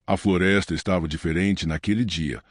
A floresta estava diferente naquele dia,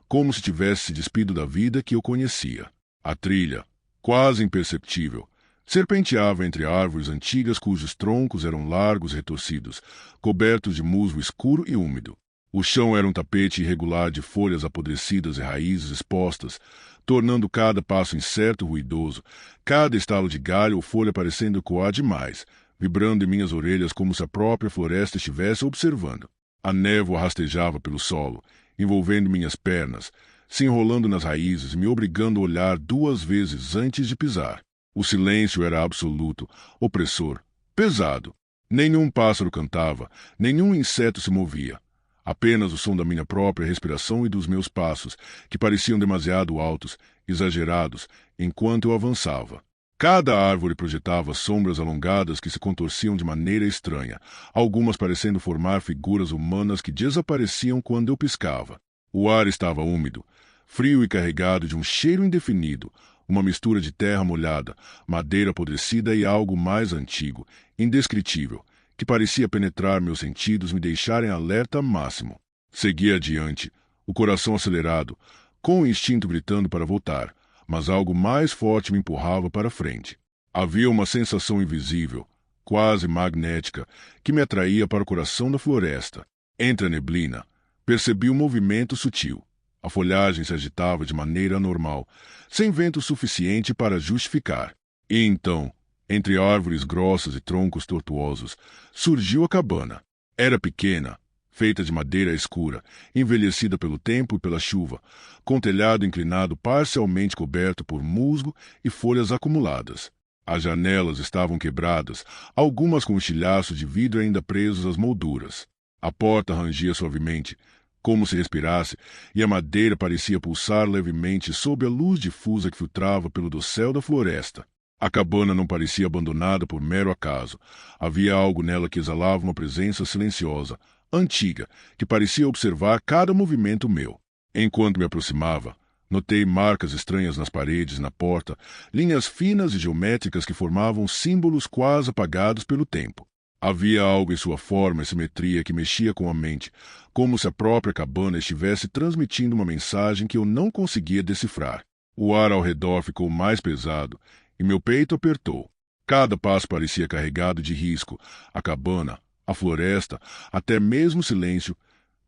como se tivesse se despido da vida que eu conhecia. A trilha, quase imperceptível, serpenteava entre árvores antigas cujos troncos eram largos e retorcidos, cobertos de musgo escuro e úmido. O chão era um tapete irregular de folhas apodrecidas e raízes expostas, tornando cada passo incerto e ruidoso, cada estalo de galho ou folha parecendo ecoar demais, vibrando em minhas orelhas como se a própria floresta estivesse observando. A névoa rastejava pelo solo, envolvendo minhas pernas, se enrolando nas raízes e me obrigando a olhar 2 vezes antes de pisar. O silêncio era absoluto, opressor, pesado. Nenhum pássaro cantava, nenhum inseto se movia. Apenas o som da minha própria respiração e dos meus passos, que pareciam demasiado altos, exagerados, enquanto eu avançava. Cada árvore projetava sombras alongadas que se contorciam de maneira estranha, algumas parecendo formar figuras humanas que desapareciam quando eu piscava. O ar estava úmido, frio e carregado de um cheiro indefinido, uma mistura de terra molhada, madeira apodrecida e algo mais antigo, indescritível, que parecia penetrar meus sentidos e me deixar em alerta máximo. Segui adiante, o coração acelerado, com o instinto gritando para voltar, mas algo mais forte me empurrava para frente. Havia uma sensação invisível, quase magnética, que me atraía para o coração da floresta. Entre a neblina, percebi um movimento sutil. A folhagem se agitava de maneira anormal, sem vento suficiente para justificar. E então, entre árvores grossas e troncos tortuosos, surgiu a cabana. Era pequena, feita de madeira escura, envelhecida pelo tempo e pela chuva, com telhado inclinado parcialmente coberto por musgo e folhas acumuladas. As janelas estavam quebradas, algumas com estilhaços de vidro ainda presos às molduras. A porta rangia suavemente, como se respirasse, e a madeira parecia pulsar levemente sob a luz difusa que filtrava pelo dossel da floresta. A cabana não parecia abandonada por mero acaso. Havia algo nela que exalava uma presença silenciosa, antiga, que parecia observar cada movimento meu. Enquanto me aproximava, notei marcas estranhas nas paredes e na porta, linhas finas e geométricas que formavam símbolos quase apagados pelo tempo. Havia algo em sua forma e simetria que mexia com a mente, como se a própria cabana estivesse transmitindo uma mensagem que eu não conseguia decifrar. O ar ao redor ficou mais pesado e meu peito apertou. Cada passo parecia carregado de risco. A cabana, a floresta, até mesmo o silêncio,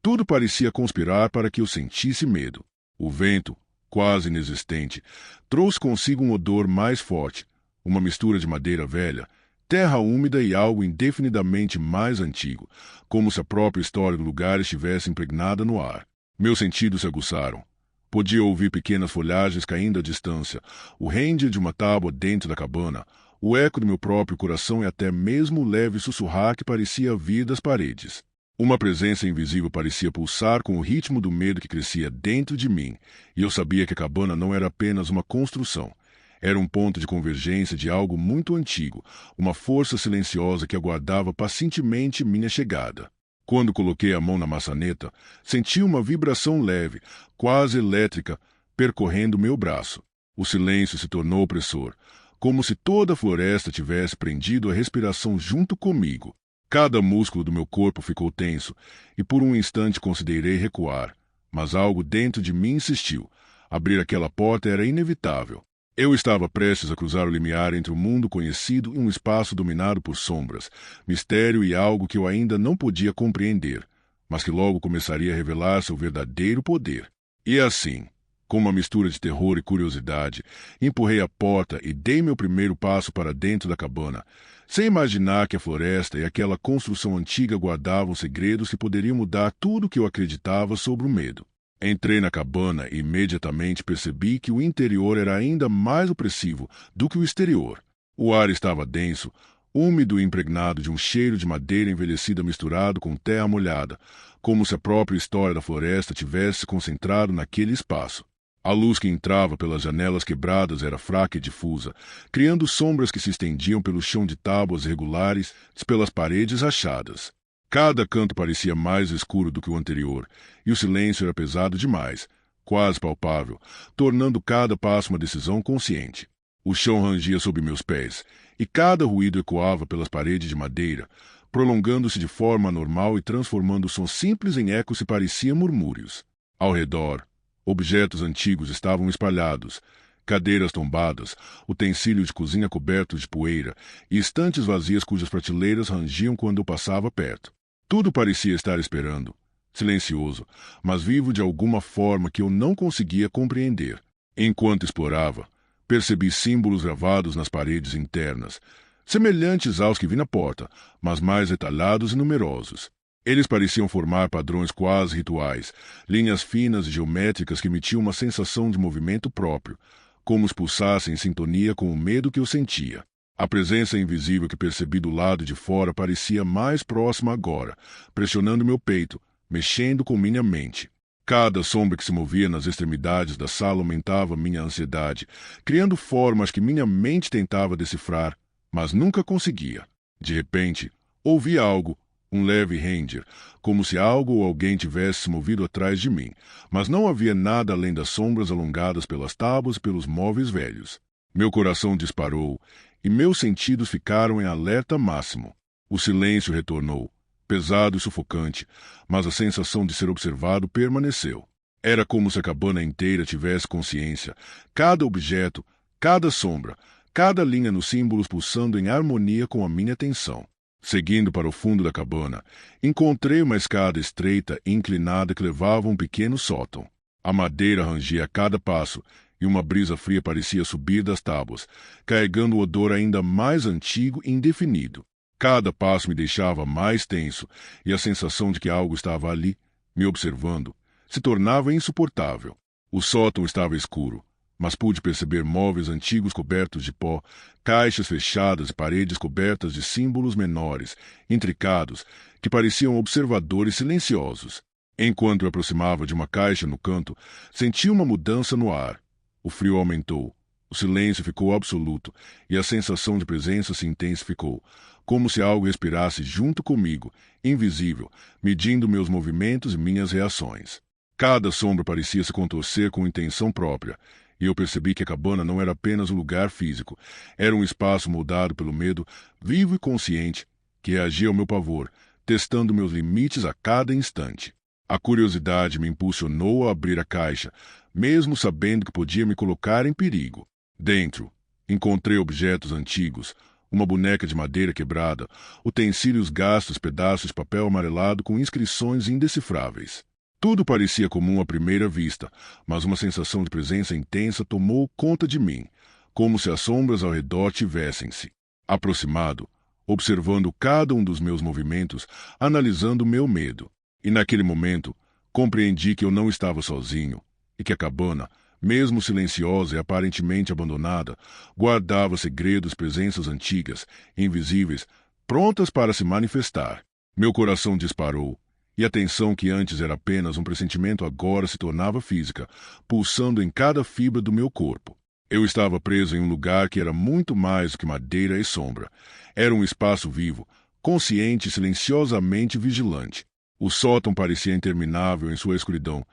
tudo parecia conspirar para que eu sentisse medo. O vento, quase inexistente, trouxe consigo um odor mais forte, uma mistura de madeira velha, terra úmida e algo indefinidamente mais antigo, como se a própria história do lugar estivesse impregnada no ar. Meus sentidos se aguçaram. Podia ouvir pequenas folhagens caindo à distância, o rende de uma tábua dentro da cabana, o eco do meu próprio coração e até mesmo o leve sussurrar que parecia vir das paredes. Uma presença invisível parecia pulsar com o ritmo do medo que crescia dentro de mim, e eu sabia que a cabana não era apenas uma construção. Era um ponto de convergência de algo muito antigo, uma força silenciosa que aguardava pacientemente minha chegada. Quando coloquei a mão na maçaneta, senti uma vibração leve, quase elétrica, percorrendo meu braço. O silêncio se tornou opressor, como se toda a floresta tivesse prendido a respiração junto comigo. Cada músculo do meu corpo ficou tenso, e por um instante considerei recuar, mas algo dentro de mim insistiu. Abrir aquela porta era inevitável. Eu estava prestes a cruzar o limiar entre o mundo conhecido e um espaço dominado por sombras, mistério e algo que eu ainda não podia compreender, mas que logo começaria a revelar seu verdadeiro poder. E assim, com uma mistura de terror e curiosidade, empurrei a porta e dei meu primeiro passo para dentro da cabana, sem imaginar que a floresta e aquela construção antiga guardavam segredos que poderiam mudar tudo o que eu acreditava sobre o medo. Entrei na cabana e imediatamente percebi que o interior era ainda mais opressivo do que o exterior. O ar estava denso, úmido e impregnado de um cheiro de madeira envelhecida misturado com terra molhada, como se a própria história da floresta tivesse se concentrado naquele espaço. A luz que entrava pelas janelas quebradas era fraca e difusa, criando sombras que se estendiam pelo chão de tábuas irregulares e pelas paredes rachadas. Cada canto parecia mais escuro do que o anterior, e o silêncio era pesado demais, quase palpável, tornando cada passo uma decisão consciente. O chão rangia sob meus pés, e cada ruído ecoava pelas paredes de madeira, prolongando-se de forma anormal e transformando sons simples em ecos que pareciam murmúrios. Ao redor, objetos antigos estavam espalhados, cadeiras tombadas, utensílios de cozinha cobertos de poeira e estantes vazias cujas prateleiras rangiam quando eu passava perto. Tudo parecia estar esperando, silencioso, mas vivo de alguma forma que eu não conseguia compreender. Enquanto explorava, percebi símbolos gravados nas paredes internas, semelhantes aos que vi na porta, mas mais detalhados e numerosos. Eles pareciam formar padrões quase rituais, linhas finas e geométricas que emitiam uma sensação de movimento próprio, como se pulsassem em sintonia com o medo que eu sentia. A presença invisível que percebi do lado de fora parecia mais próxima agora, pressionando meu peito, mexendo com minha mente. Cada sombra que se movia nas extremidades da sala aumentava minha ansiedade, criando formas que minha mente tentava decifrar, mas nunca conseguia. De repente, ouvi algo, um leve ranger, como se algo ou alguém tivesse se movido atrás de mim, mas não havia nada além das sombras alongadas pelas tábuas e pelos móveis velhos. Meu coração disparou e meus sentidos ficaram em alerta máximo. O silêncio retornou, pesado e sufocante, mas a sensação de ser observado permaneceu. Era como se a cabana inteira tivesse consciência, cada objeto, cada sombra, cada linha nos símbolos pulsando em harmonia com a minha atenção. Seguindo para o fundo da cabana, encontrei uma escada estreita e inclinada que levava a um pequeno sótão. A madeira rangia a cada passo, e uma brisa fria parecia subir das tábuas, carregando o odor ainda mais antigo e indefinido. Cada passo me deixava mais tenso, e a sensação de que algo estava ali, me observando, se tornava insuportável. O sótão estava escuro, mas pude perceber móveis antigos cobertos de pó, caixas fechadas e paredes cobertas de símbolos menores, intricados, que pareciam observadores silenciosos. Enquanto eu aproximava de uma caixa no canto, senti uma mudança no ar. O frio aumentou, o silêncio ficou absoluto e a sensação de presença se intensificou, como se algo respirasse junto comigo, invisível, medindo meus movimentos e minhas reações. Cada sombra parecia se contorcer com intenção própria, e eu percebi que a cabana não era apenas um lugar físico, era um espaço moldado pelo medo, vivo e consciente, que reagia ao meu pavor, testando meus limites a cada instante. A curiosidade me impulsionou a abrir a caixa, mesmo sabendo que podia me colocar em perigo. Dentro, encontrei objetos antigos, uma boneca de madeira quebrada, utensílios gastos, pedaços de papel amarelado com inscrições indecifráveis. Tudo parecia comum à primeira vista, mas uma sensação de presença intensa tomou conta de mim, como se as sombras ao redor tivessem-se aproximado, observando cada um dos meus movimentos, analisando meu medo. E naquele momento, compreendi que eu não estava sozinho, e que a cabana, mesmo silenciosa e aparentemente abandonada, guardava segredos, presenças antigas, invisíveis, prontas para se manifestar. Meu coração disparou, e a tensão que antes era apenas um pressentimento agora se tornava física, pulsando em cada fibra do meu corpo. Eu estava preso em um lugar que era muito mais do que madeira e sombra. Era um espaço vivo, consciente e silenciosamente vigilante. O sótão parecia interminável em sua escuridão,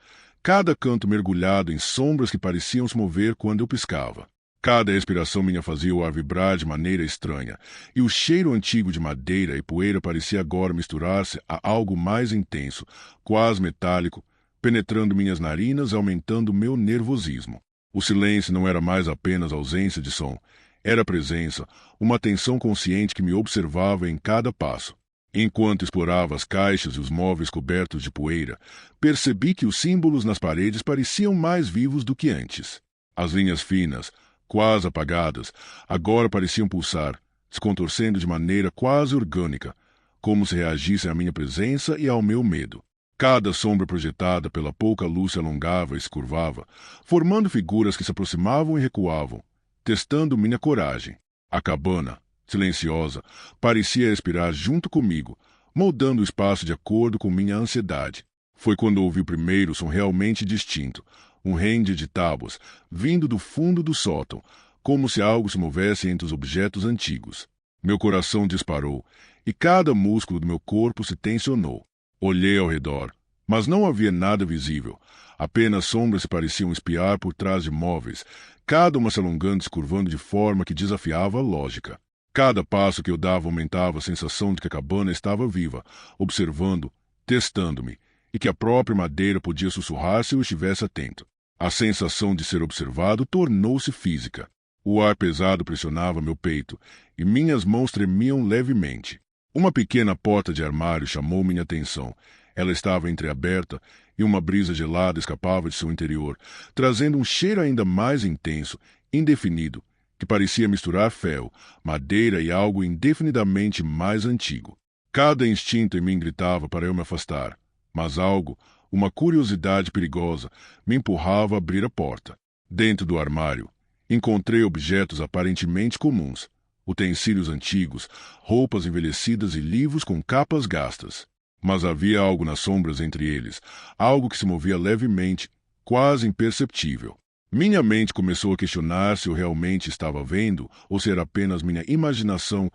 cada canto mergulhado em sombras que pareciam se mover quando eu piscava. Cada respiração minha fazia o ar vibrar de maneira estranha, e o cheiro antigo de madeira e poeira parecia agora misturar-se a algo mais intenso, quase metálico, penetrando minhas narinas e aumentando meu nervosismo. O silêncio não era mais apenas ausência de som, era presença, uma atenção consciente que me observava em cada passo. Enquanto explorava as caixas e os móveis cobertos de poeira, percebi que os símbolos nas paredes pareciam mais vivos do que antes. As linhas finas, quase apagadas, agora pareciam pulsar, se contorcendo de maneira quase orgânica, como se reagissem à minha presença e ao meu medo. Cada sombra projetada pela pouca luz se alongava e se curvava, formando figuras que se aproximavam e recuavam, testando minha coragem. A cabana, silenciosa, parecia respirar junto comigo, moldando o espaço de acordo com minha ansiedade. Foi quando ouvi o primeiro som realmente distinto, um rende de tábuas, vindo do fundo do sótão, como se algo se movesse entre os objetos antigos. Meu coração disparou, e cada músculo do meu corpo se tensionou. Olhei ao redor, mas não havia nada visível. Apenas sombras se pareciam espiar por trás de móveis, cada uma se alongando e se curvando de forma que desafiava a lógica. Cada passo que eu dava aumentava a sensação de que a cabana estava viva, observando, testando-me, e que a própria madeira podia sussurrar se eu estivesse atento. A sensação de ser observado tornou-se física. O ar pesado pressionava meu peito, e minhas mãos tremiam levemente. Uma pequena porta de armário chamou minha atenção. Ela estava entreaberta e uma brisa gelada escapava de seu interior, trazendo um cheiro ainda mais intenso, indefinido, que parecia misturar ferro, madeira e algo indefinidamente mais antigo. Cada instinto em mim gritava para eu me afastar, mas algo, uma curiosidade perigosa, me empurrava a abrir a porta. Dentro do armário, encontrei objetos aparentemente comuns, utensílios antigos, roupas envelhecidas e livros com capas gastas. Mas havia algo nas sombras entre eles, algo que se movia levemente, quase imperceptível. Minha mente começou a questionar se eu realmente estava vendo ou se era apenas minha imaginação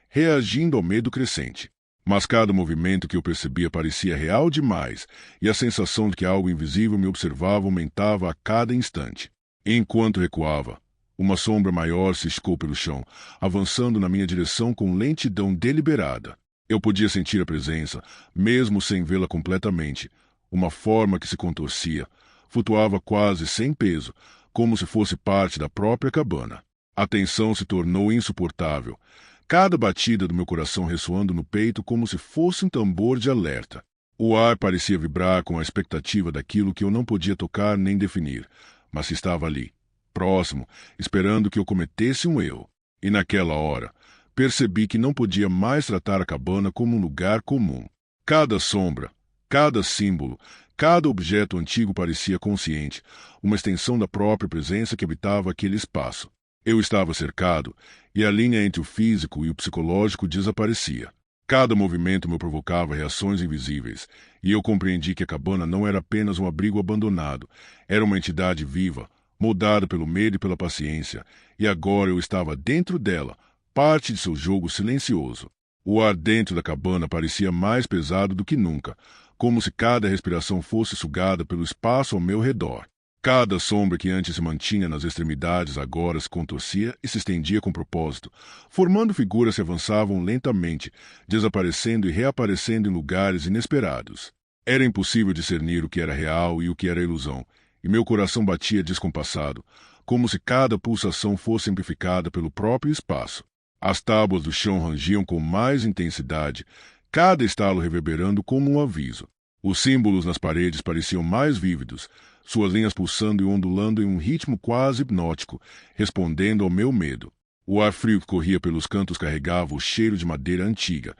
reagindo ao medo crescente. Mas cada movimento que eu percebia parecia real demais, e a sensação de que algo invisível me observava aumentava a cada instante. Enquanto recuava, uma sombra maior se esticou pelo chão, avançando na minha direção com lentidão deliberada. Eu podia sentir a presença, mesmo sem vê-la completamente. Uma forma que se contorcia, flutuava quase sem peso, como se fosse parte da própria cabana. A tensão se tornou insuportável, cada batida do meu coração ressoando no peito como se fosse um tambor de alerta. O ar parecia vibrar com a expectativa daquilo que eu não podia tocar nem definir, mas que estava ali, próximo, esperando que eu cometesse um erro. E naquela hora, percebi que não podia mais tratar a cabana como um lugar comum. Cada sombra, cada símbolo, cada objeto antigo parecia consciente, uma extensão da própria presença que habitava aquele espaço. Eu estava cercado, e a linha entre o físico e o psicológico desaparecia. Cada movimento me provocava reações invisíveis, e eu compreendi que a cabana não era apenas um abrigo abandonado, era uma entidade viva, moldada pelo medo e pela paciência, e agora eu estava dentro dela, parte de seu jogo silencioso. O ar dentro da cabana parecia mais pesado do que nunca, como se cada respiração fosse sugada pelo espaço ao meu redor. Cada sombra que antes se mantinha nas extremidades agora se contorcia e se estendia com propósito, formando figuras que avançavam lentamente, desaparecendo e reaparecendo em lugares inesperados. Era impossível discernir o que era real e o que era ilusão, e meu coração batia descompassado, como se cada pulsação fosse amplificada pelo próprio espaço. As tábuas do chão rangiam com mais intensidade, cada estalo reverberando como um aviso. Os símbolos nas paredes pareciam mais vívidos, suas linhas pulsando e ondulando em um ritmo quase hipnótico, respondendo ao meu medo. O ar frio que corria pelos cantos carregava o cheiro de madeira antiga,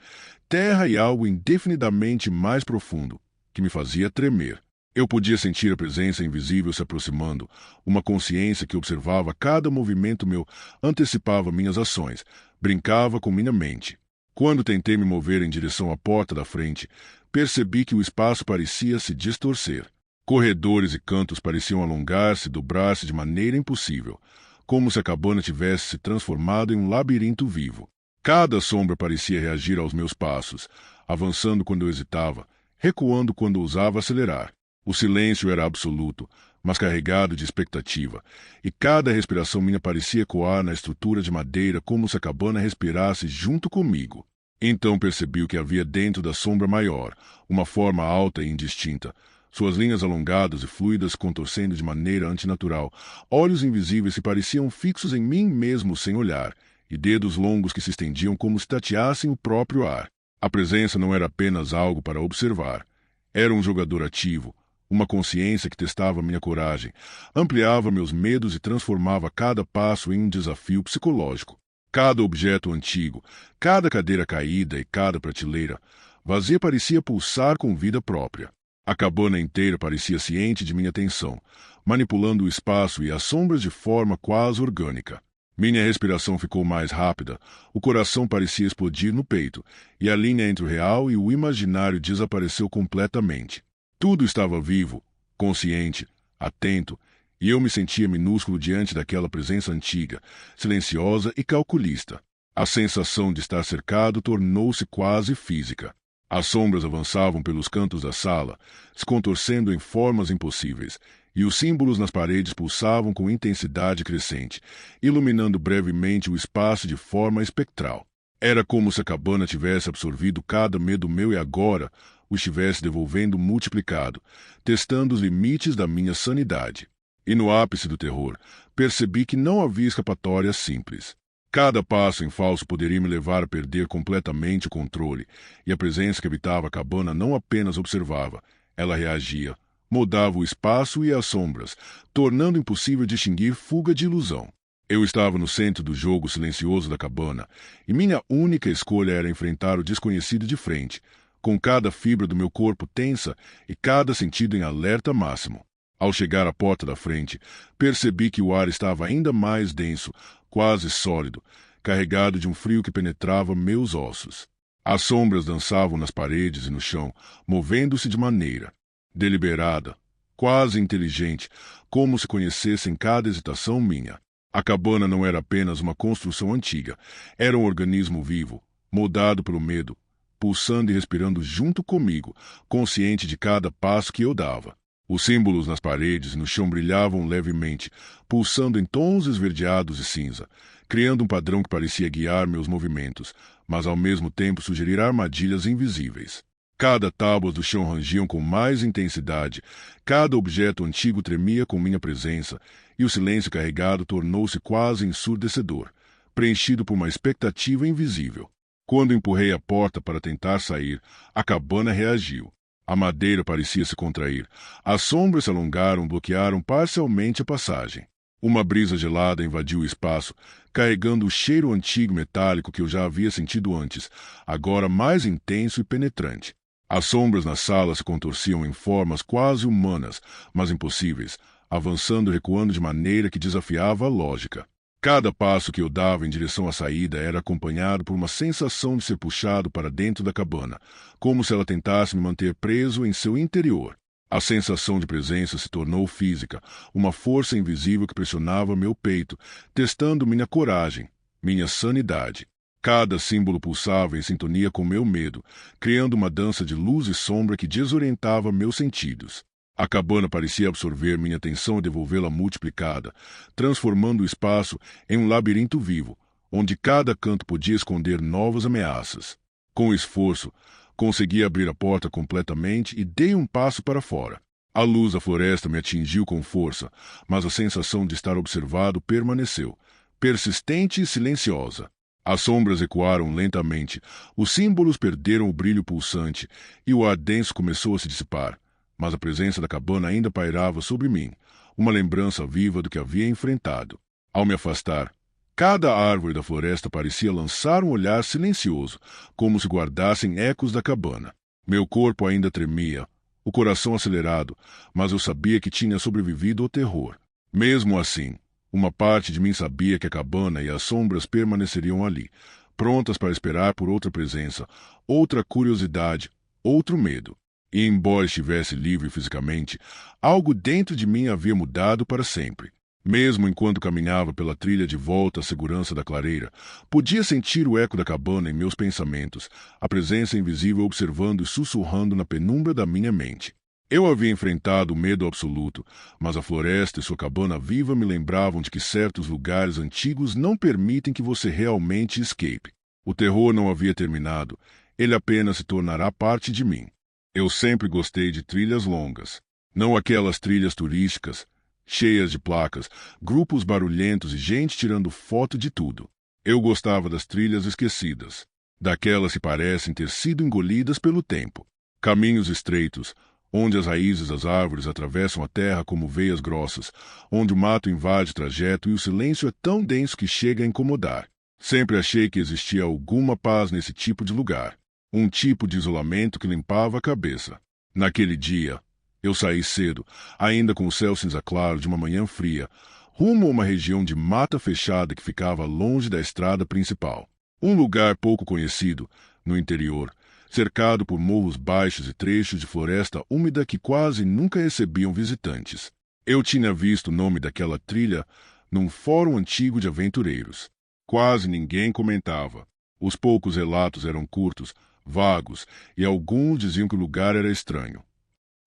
terra e algo indefinidamente mais profundo, que me fazia tremer. Eu podia sentir a presença invisível se aproximando, uma consciência que observava cada movimento meu, antecipava minhas ações, brincava com minha mente. Quando tentei me mover em direção à porta da frente, percebi que o espaço parecia se distorcer. Corredores e cantos pareciam alongar-se e dobrar-se de maneira impossível, como se a cabana tivesse se transformado em um labirinto vivo. Cada sombra parecia reagir aos meus passos, avançando quando eu hesitava, recuando quando ousava acelerar. O silêncio era absoluto, mas carregado de expectativa, e cada respiração minha parecia ecoar na estrutura de madeira como se a cabana respirasse junto comigo. Então percebi o que havia dentro da sombra maior, uma forma alta e indistinta, suas linhas alongadas e fluidas contorcendo de maneira antinatural, olhos invisíveis que pareciam fixos em mim mesmo sem olhar, e dedos longos que se estendiam como se tateassem o próprio ar. A presença não era apenas algo para observar. Era um jogador ativo, uma consciência que testava minha coragem, ampliava meus medos e transformava cada passo em um desafio psicológico. Cada objeto antigo, cada cadeira caída e cada prateleira vazia parecia pulsar com vida própria. A cabana inteira parecia ciente de minha atenção, manipulando o espaço e as sombras de forma quase orgânica. Minha respiração ficou mais rápida, o coração parecia explodir no peito, e a linha entre o real e o imaginário desapareceu completamente. Tudo estava vivo, consciente, atento, e eu me sentia minúsculo diante daquela presença antiga, silenciosa e calculista. A sensação de estar cercado tornou-se quase física. As sombras avançavam pelos cantos da sala, se contorcendo em formas impossíveis, e os símbolos nas paredes pulsavam com intensidade crescente, iluminando brevemente o espaço de forma espectral. Era como se a cabana tivesse absorvido cada medo meu e agora o estivesse devolvendo multiplicado, testando os limites da minha sanidade. E no ápice do terror, percebi que não havia escapatória simples. Cada passo em falso poderia me levar a perder completamente o controle, e a presença que habitava a cabana não apenas observava, ela reagia, mudava o espaço e as sombras, tornando impossível distinguir fuga de ilusão. Eu estava no centro do jogo silencioso da cabana, e minha única escolha era enfrentar o desconhecido de frente, com cada fibra do meu corpo tensa e cada sentido em alerta máximo. Ao chegar à porta da frente, percebi que o ar estava ainda mais denso, quase sólido, carregado de um frio que penetrava meus ossos. As sombras dançavam nas paredes e no chão, movendo-se de maneira deliberada, quase inteligente, como se conhecessem cada hesitação minha. A cabana não era apenas uma construção antiga, era um organismo vivo, moldado pelo medo, pulsando e respirando junto comigo, consciente de cada passo que eu dava. Os símbolos nas paredes e no chão brilhavam levemente, pulsando em tons esverdeados e cinza, criando um padrão que parecia guiar meus movimentos, mas ao mesmo tempo sugerir armadilhas invisíveis. Cada tábua do chão rangiam com mais intensidade, cada objeto antigo tremia com minha presença, e o silêncio carregado tornou-se quase ensurdecedor, preenchido por uma expectativa invisível. Quando empurrei a porta para tentar sair, a cabana reagiu. A madeira parecia se contrair. As sombras se alongaram, bloquearam parcialmente a passagem. Uma brisa gelada invadiu o espaço, carregando o cheiro antigo metálico que eu já havia sentido antes, agora mais intenso e penetrante. As sombras na sala se contorciam em formas quase humanas, mas impossíveis, avançando e recuando de maneira que desafiava a lógica. Cada passo que eu dava em direção à saída era acompanhado por uma sensação de ser puxado para dentro da cabana, como se ela tentasse me manter preso em seu interior. A sensação de presença se tornou física, uma força invisível que pressionava meu peito, testando minha coragem, minha sanidade. Cada símbolo pulsava em sintonia com meu medo, criando uma dança de luz e sombra que desorientava meus sentidos. A cabana parecia absorver minha atenção e devolvê-la multiplicada, transformando o espaço em um labirinto vivo, onde cada canto podia esconder novas ameaças. Com esforço, consegui abrir a porta completamente e dei um passo para fora. A luz da floresta me atingiu com força, mas a sensação de estar observado permaneceu, persistente e silenciosa. As sombras ecoaram lentamente, os símbolos perderam o brilho pulsante e o ar denso começou a se dissipar. Mas a presença da cabana ainda pairava sobre mim, uma lembrança viva do que havia enfrentado. Ao me afastar, cada árvore da floresta parecia lançar um olhar silencioso, como se guardassem ecos da cabana. Meu corpo ainda tremia, o coração acelerado, mas eu sabia que tinha sobrevivido ao terror. Mesmo assim, uma parte de mim sabia que a cabana e as sombras permaneceriam ali, prontas para esperar por outra presença, outra curiosidade, outro medo. E embora estivesse livre fisicamente, algo dentro de mim havia mudado para sempre. Mesmo enquanto caminhava pela trilha de volta à segurança da clareira, podia sentir o eco da cabana em meus pensamentos, a presença invisível observando e sussurrando na penumbra da minha mente. Eu havia enfrentado o medo absoluto, mas a floresta e sua cabana viva me lembravam de que certos lugares antigos não permitem que você realmente escape. O terror não havia terminado, ele apenas se tornará parte de mim. Eu sempre gostei de trilhas longas, não aquelas trilhas turísticas, cheias de placas, grupos barulhentos e gente tirando foto de tudo. Eu gostava das trilhas esquecidas, daquelas que parecem ter sido engolidas pelo tempo. Caminhos estreitos, onde as raízes das árvores atravessam a terra como veias grossas, onde o mato invade o trajeto e o silêncio é tão denso que chega a incomodar. Sempre achei que existia alguma paz nesse tipo de lugar, um tipo de isolamento que limpava a cabeça. Naquele dia, eu saí cedo, ainda com o céu cinza claro de uma manhã fria, rumo a uma região de mata fechada que ficava longe da estrada principal. Um lugar pouco conhecido, no interior, cercado por morros baixos e trechos de floresta úmida que quase nunca recebiam visitantes. Eu tinha visto o nome daquela trilha num fórum antigo de aventureiros. Quase ninguém comentava. Os poucos relatos eram curtos, vagos, e alguns diziam que o lugar era estranho.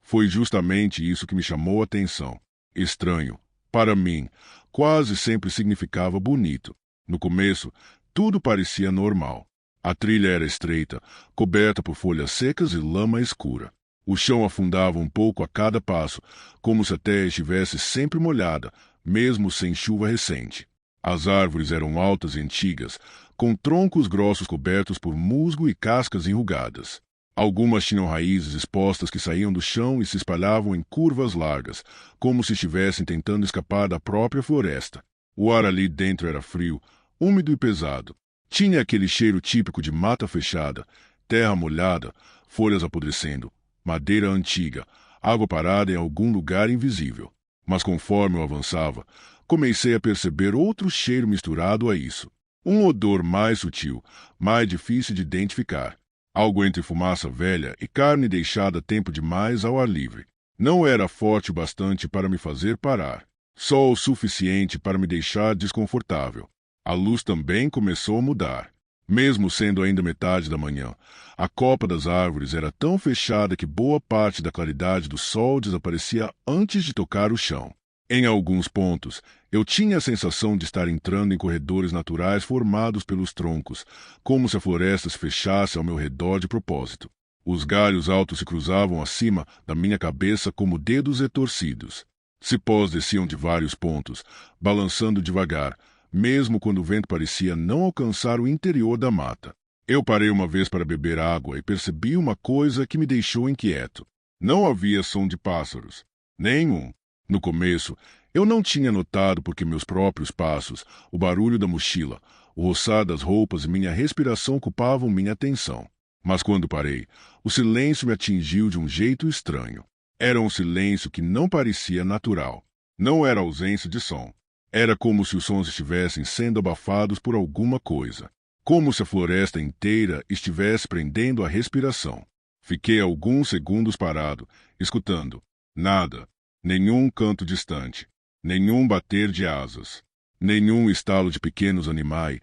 Foi justamente isso que me chamou a atenção. Estranho. Para mim, quase sempre significava bonito. No começo, tudo parecia normal. A trilha era estreita, coberta por folhas secas e lama escura. O chão afundava um pouco a cada passo, como se a terra estivesse sempre molhada, mesmo sem chuva recente. As árvores eram altas e antigas, com troncos grossos cobertos por musgo e cascas enrugadas. Algumas tinham raízes expostas que saíam do chão e se espalhavam em curvas largas, como se estivessem tentando escapar da própria floresta. O ar ali dentro era frio, úmido e pesado. Tinha aquele cheiro típico de mata fechada, terra molhada, folhas apodrecendo, madeira antiga, água parada em algum lugar invisível. Mas conforme eu avançava, comecei a perceber outro cheiro misturado a isso. Um odor mais sutil, mais difícil de identificar. Algo entre fumaça velha e carne deixada tempo demais ao ar livre. Não era forte o bastante para me fazer parar, só o suficiente para me deixar desconfortável. A luz também começou a mudar. Mesmo sendo ainda metade da manhã, a copa das árvores era tão fechada que boa parte da claridade do sol desaparecia antes de tocar o chão. Em alguns pontos, eu tinha a sensação de estar entrando em corredores naturais formados pelos troncos, como se a floresta se fechasse ao meu redor de propósito. Os galhos altos se cruzavam acima da minha cabeça como dedos retorcidos. Cipós desciam de vários pontos, balançando devagar, mesmo quando o vento parecia não alcançar o interior da mata. Eu parei uma vez para beber água e percebi uma coisa que me deixou inquieto. Não havia som de pássaros. Nenhum. No começo, eu não tinha notado porque meus próprios passos, o barulho da mochila, o roçar das roupas e minha respiração ocupavam minha atenção. Mas quando parei, o silêncio me atingiu de um jeito estranho. Era um silêncio que não parecia natural. Não era ausência de som. Era como se os sons estivessem sendo abafados por alguma coisa. Como se a floresta inteira estivesse prendendo a respiração. Fiquei alguns segundos parado, escutando. Nada. Nenhum canto distante, nenhum bater de asas, nenhum estalo de pequenos animais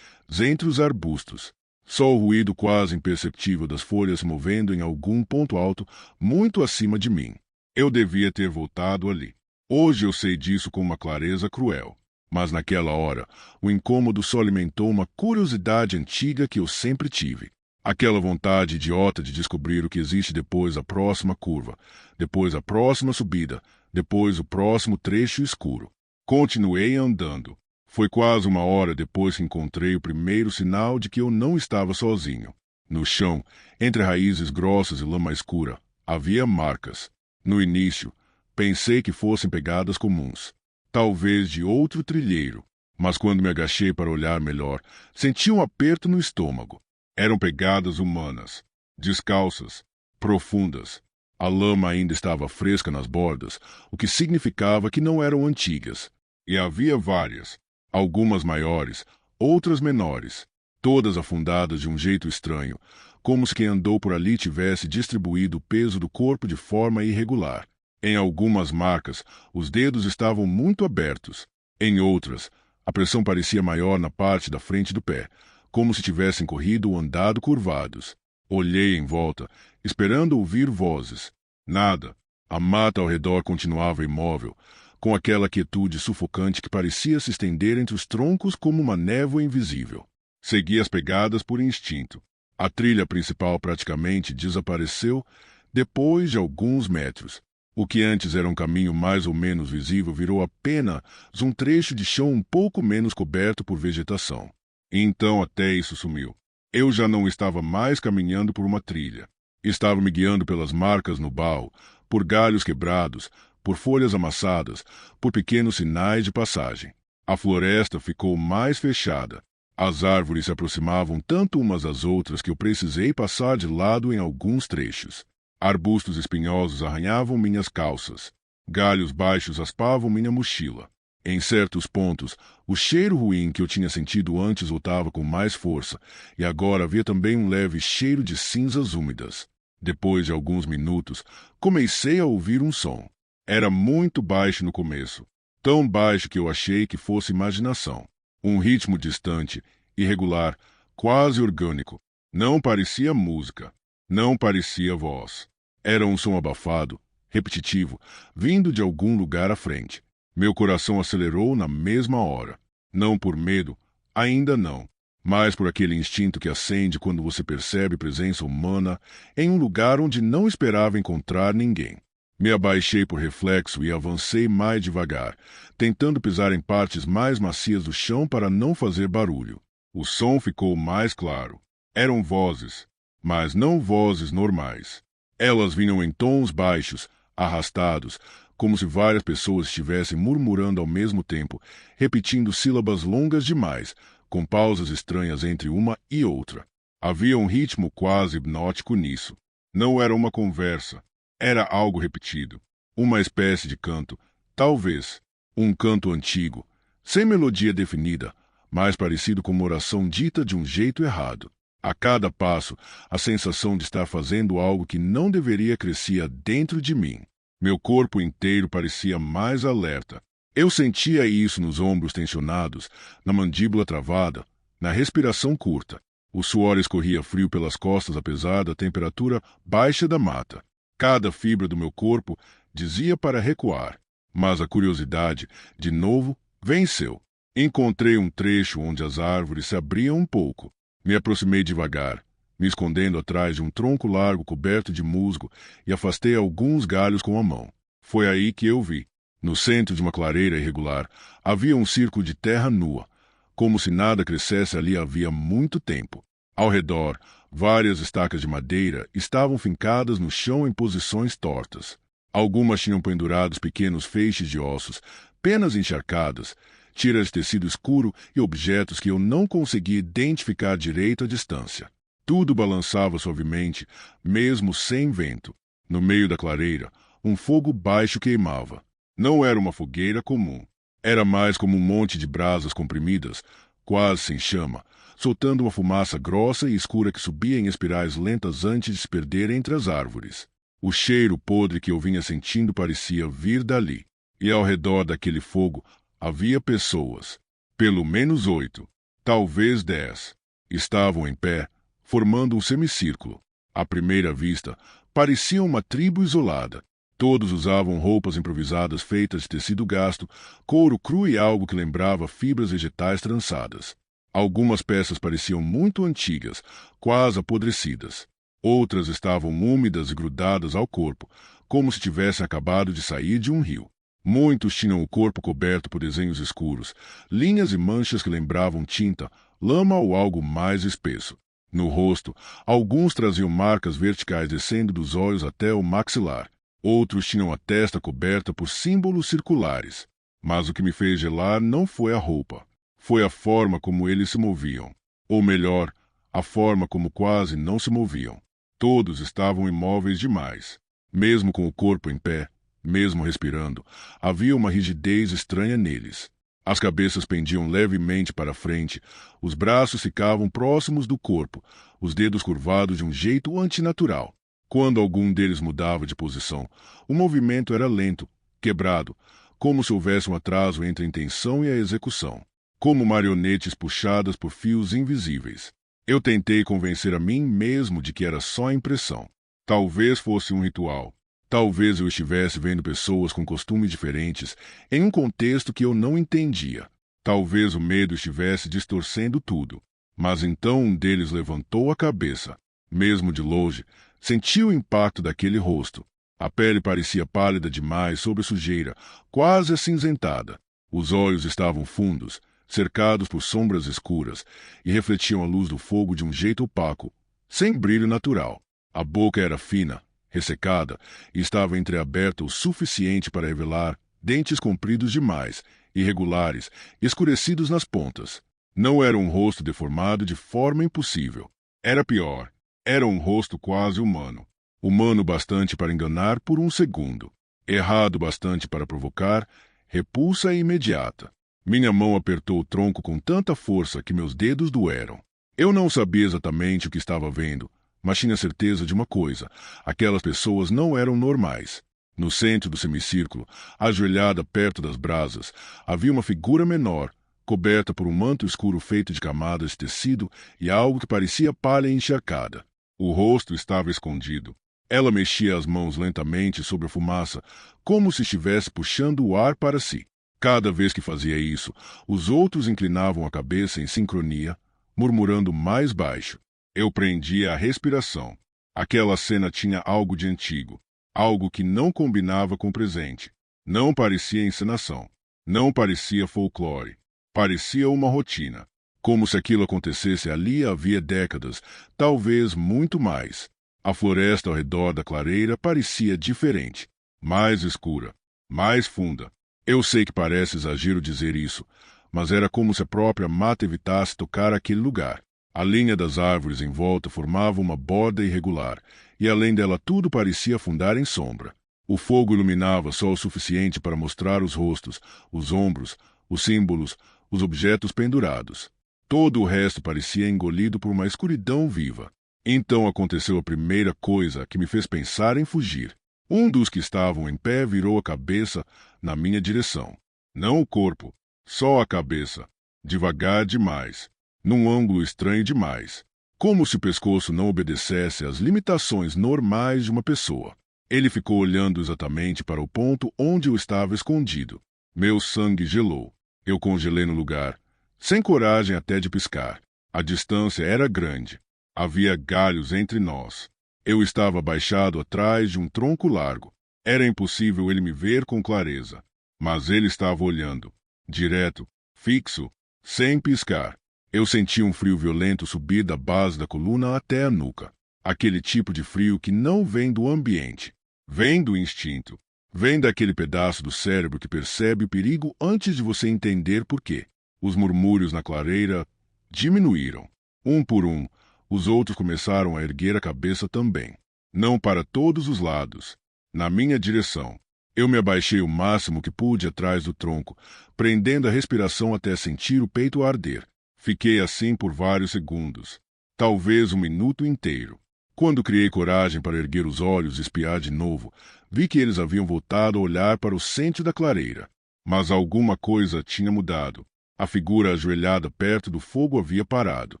entre os arbustos, só o ruído quase imperceptível das folhas se movendo em algum ponto alto muito acima de mim. Eu devia ter voltado ali. Hoje eu sei disso com uma clareza cruel, mas naquela hora o incômodo só alimentou uma curiosidade antiga que eu sempre tive. Aquela vontade idiota de descobrir o que existe depois da próxima curva, depois a próxima subida, depois o próximo trecho escuro. Continuei andando. Foi quase uma hora depois que encontrei o primeiro sinal de que eu não estava sozinho. No chão, entre raízes grossas e lama escura, havia marcas. No início, pensei que fossem pegadas comuns, talvez de outro trilheiro, mas quando me agachei para olhar melhor, senti um aperto no estômago. Eram pegadas humanas, descalças, profundas. A lama ainda estava fresca nas bordas, o que significava que não eram antigas. E havia várias, algumas maiores, outras menores, todas afundadas de um jeito estranho, como se quem andou por ali tivesse distribuído o peso do corpo de forma irregular. Em algumas marcas, os dedos estavam muito abertos. Em outras, a pressão parecia maior na parte da frente do pé, como se tivessem corrido ou andado curvados. Olhei em volta, esperando ouvir vozes. Nada. A mata ao redor continuava imóvel, com aquela quietude sufocante que parecia se estender entre os troncos como uma névoa invisível. Segui as pegadas por instinto. A trilha principal praticamente desapareceu depois de alguns metros. O que antes era um caminho mais ou menos visível virou apenas um trecho de chão um pouco menos coberto por vegetação. E então até isso sumiu. Eu já não estava mais caminhando por uma trilha. Estava me guiando pelas marcas no barro, por galhos quebrados, por folhas amassadas, por pequenos sinais de passagem. A floresta ficou mais fechada. As árvores se aproximavam tanto umas das outras que eu precisei passar de lado em alguns trechos. Arbustos espinhosos arranhavam minhas calças. Galhos baixos raspavam minha mochila. Em certos pontos, o cheiro ruim que eu tinha sentido antes voltava com mais força, e agora havia também um leve cheiro de cinzas úmidas. Depois de alguns minutos, comecei a ouvir um som. Era muito baixo no começo, tão baixo que eu achei que fosse imaginação. Um ritmo distante, irregular, quase orgânico. Não parecia música, não parecia voz. Era um som abafado, repetitivo, vindo de algum lugar à frente. Meu coração acelerou na mesma hora. Não por medo, ainda não, mas por aquele instinto que acende quando você percebe presença humana em um lugar onde não esperava encontrar ninguém. Me abaixei por reflexo e avancei mais devagar, tentando pisar em partes mais macias do chão para não fazer barulho. O som ficou mais claro. Eram vozes, mas não vozes normais. Elas vinham em tons baixos, arrastados, como se várias pessoas estivessem murmurando ao mesmo tempo, repetindo sílabas longas demais, com pausas estranhas entre uma e outra. Havia um ritmo quase hipnótico nisso. Não era uma conversa. Era algo repetido. Uma espécie de canto, talvez. Um canto antigo, sem melodia definida, mais parecido com uma oração dita de um jeito errado. A cada passo, a sensação de estar fazendo algo que não deveria crescia dentro de mim. Meu corpo inteiro parecia mais alerta. Eu sentia isso nos ombros tensionados, na mandíbula travada, na respiração curta. O suor escorria frio pelas costas apesar da temperatura baixa da mata. Cada fibra do meu corpo dizia para recuar, mas a curiosidade, de novo, venceu. Encontrei um trecho onde as árvores se abriam um pouco. Me aproximei devagar, me escondendo atrás de um tronco largo coberto de musgo e afastei alguns galhos com a mão. Foi aí que eu vi. No centro de uma clareira irregular, havia um círculo de terra nua, como se nada crescesse ali havia muito tempo. Ao redor, várias estacas de madeira estavam fincadas no chão em posições tortas. Algumas tinham pendurados pequenos feixes de ossos, penas encharcadas, tiras de tecido escuro e objetos que eu não conseguia identificar direito à distância. Tudo balançava suavemente, mesmo sem vento. No meio da clareira, um fogo baixo queimava. Não era uma fogueira comum. Era mais como um monte de brasas comprimidas, quase sem chama, soltando uma fumaça grossa e escura que subia em espirais lentas antes de se perder entre as árvores. O cheiro podre que eu vinha sentindo parecia vir dali. E ao redor daquele fogo havia pessoas. Pelo menos 8, talvez 10. Estavam em pé, formando um semicírculo. À primeira vista, pareciam uma tribo isolada. Todos usavam roupas improvisadas feitas de tecido gasto, couro cru e algo que lembrava fibras vegetais trançadas. Algumas peças pareciam muito antigas, quase apodrecidas. Outras estavam úmidas e grudadas ao corpo, como se tivessem acabado de sair de um rio. Muitos tinham o corpo coberto por desenhos escuros, linhas e manchas que lembravam tinta, lama ou algo mais espesso. No rosto, alguns traziam marcas verticais descendo dos olhos até o maxilar. Outros tinham a testa coberta por símbolos circulares. Mas o que me fez gelar não foi a roupa. Foi a forma como eles se moviam. Ou melhor, a forma como quase não se moviam. Todos estavam imóveis demais. Mesmo com o corpo em pé, mesmo respirando, havia uma rigidez estranha neles. As cabeças pendiam levemente para frente, os braços ficavam próximos do corpo, os dedos curvados de um jeito antinatural. Quando algum deles mudava de posição, o movimento era lento, quebrado, como se houvesse um atraso entre a intenção e a execução, como marionetes puxadas por fios invisíveis. Eu tentei convencer a mim mesmo de que era só impressão. Talvez fosse um ritual. Talvez eu estivesse vendo pessoas com costumes diferentes em um contexto que eu não entendia. Talvez o medo estivesse distorcendo tudo. Mas então um deles levantou a cabeça. Mesmo de longe, senti o impacto daquele rosto. A pele parecia pálida demais sob a sujeira, quase acinzentada. Os olhos estavam fundos, cercados por sombras escuras, e refletiam a luz do fogo de um jeito opaco, sem brilho natural. A boca era fina, ressecada, e estava entreaberta o suficiente para revelar dentes compridos demais, irregulares, escurecidos nas pontas. Não era um rosto deformado de forma impossível. Era pior. Era um rosto quase humano. Humano bastante para enganar por um segundo. Errado bastante para provocar repulsa imediata. Minha mão apertou o tronco com tanta força que meus dedos doeram. Eu não sabia exatamente o que estava vendo, mas tinha certeza de uma coisa: aquelas pessoas não eram normais. No centro do semicírculo, ajoelhada perto das brasas, havia uma figura menor, coberta por um manto escuro feito de camadas de tecido e algo que parecia palha encharcada. O rosto estava escondido. Ela mexia as mãos lentamente sobre a fumaça, como se estivesse puxando o ar para si. Cada vez que fazia isso, os outros inclinavam a cabeça em sincronia, murmurando mais baixo. Eu prendia a respiração. Aquela cena tinha algo de antigo, algo que não combinava com o presente. Não parecia encenação, não parecia folclore, parecia uma rotina, como se aquilo acontecesse ali havia décadas, talvez muito mais. A floresta ao redor da clareira parecia diferente, mais escura, mais funda. Eu sei que parece exagero dizer isso, mas era como se a própria mata evitasse tocar aquele lugar. A linha das árvores em volta formava uma borda irregular, e além dela tudo parecia afundar em sombra. O fogo iluminava só o suficiente para mostrar os rostos, os ombros, os símbolos, os objetos pendurados. Todo o resto parecia engolido por uma escuridão viva. Então aconteceu a primeira coisa que me fez pensar em fugir. Um dos que estavam em pé virou a cabeça na minha direção. Não o corpo, só a cabeça. Devagar demais. Num ângulo estranho demais. Como se o pescoço não obedecesse às limitações normais de uma pessoa. Ele ficou olhando exatamente para o ponto onde eu estava escondido. Meu sangue gelou. Eu congelei no lugar, sem coragem até de piscar. A distância era grande. Havia galhos entre nós. Eu estava abaixado atrás de um tronco largo. Era impossível ele me ver com clareza. Mas ele estava olhando. Direto, fixo, sem piscar. Eu senti um frio violento subir da base da coluna até a nuca. Aquele tipo de frio que não vem do ambiente. Vem do instinto. Vem daquele pedaço do cérebro que percebe o perigo antes de você entender por quê. Os murmúrios na clareira diminuíram. Um por um, os outros começaram a erguer a cabeça também. Não para todos os lados. Na minha direção. Eu me abaixei o máximo que pude atrás do tronco, prendendo a respiração até sentir o peito arder. Fiquei assim por vários segundos. Talvez um minuto inteiro. Quando criei coragem para erguer os olhos e espiar de novo, vi que eles haviam voltado a olhar para o centro da clareira. Mas alguma coisa tinha mudado. A figura ajoelhada perto do fogo havia parado.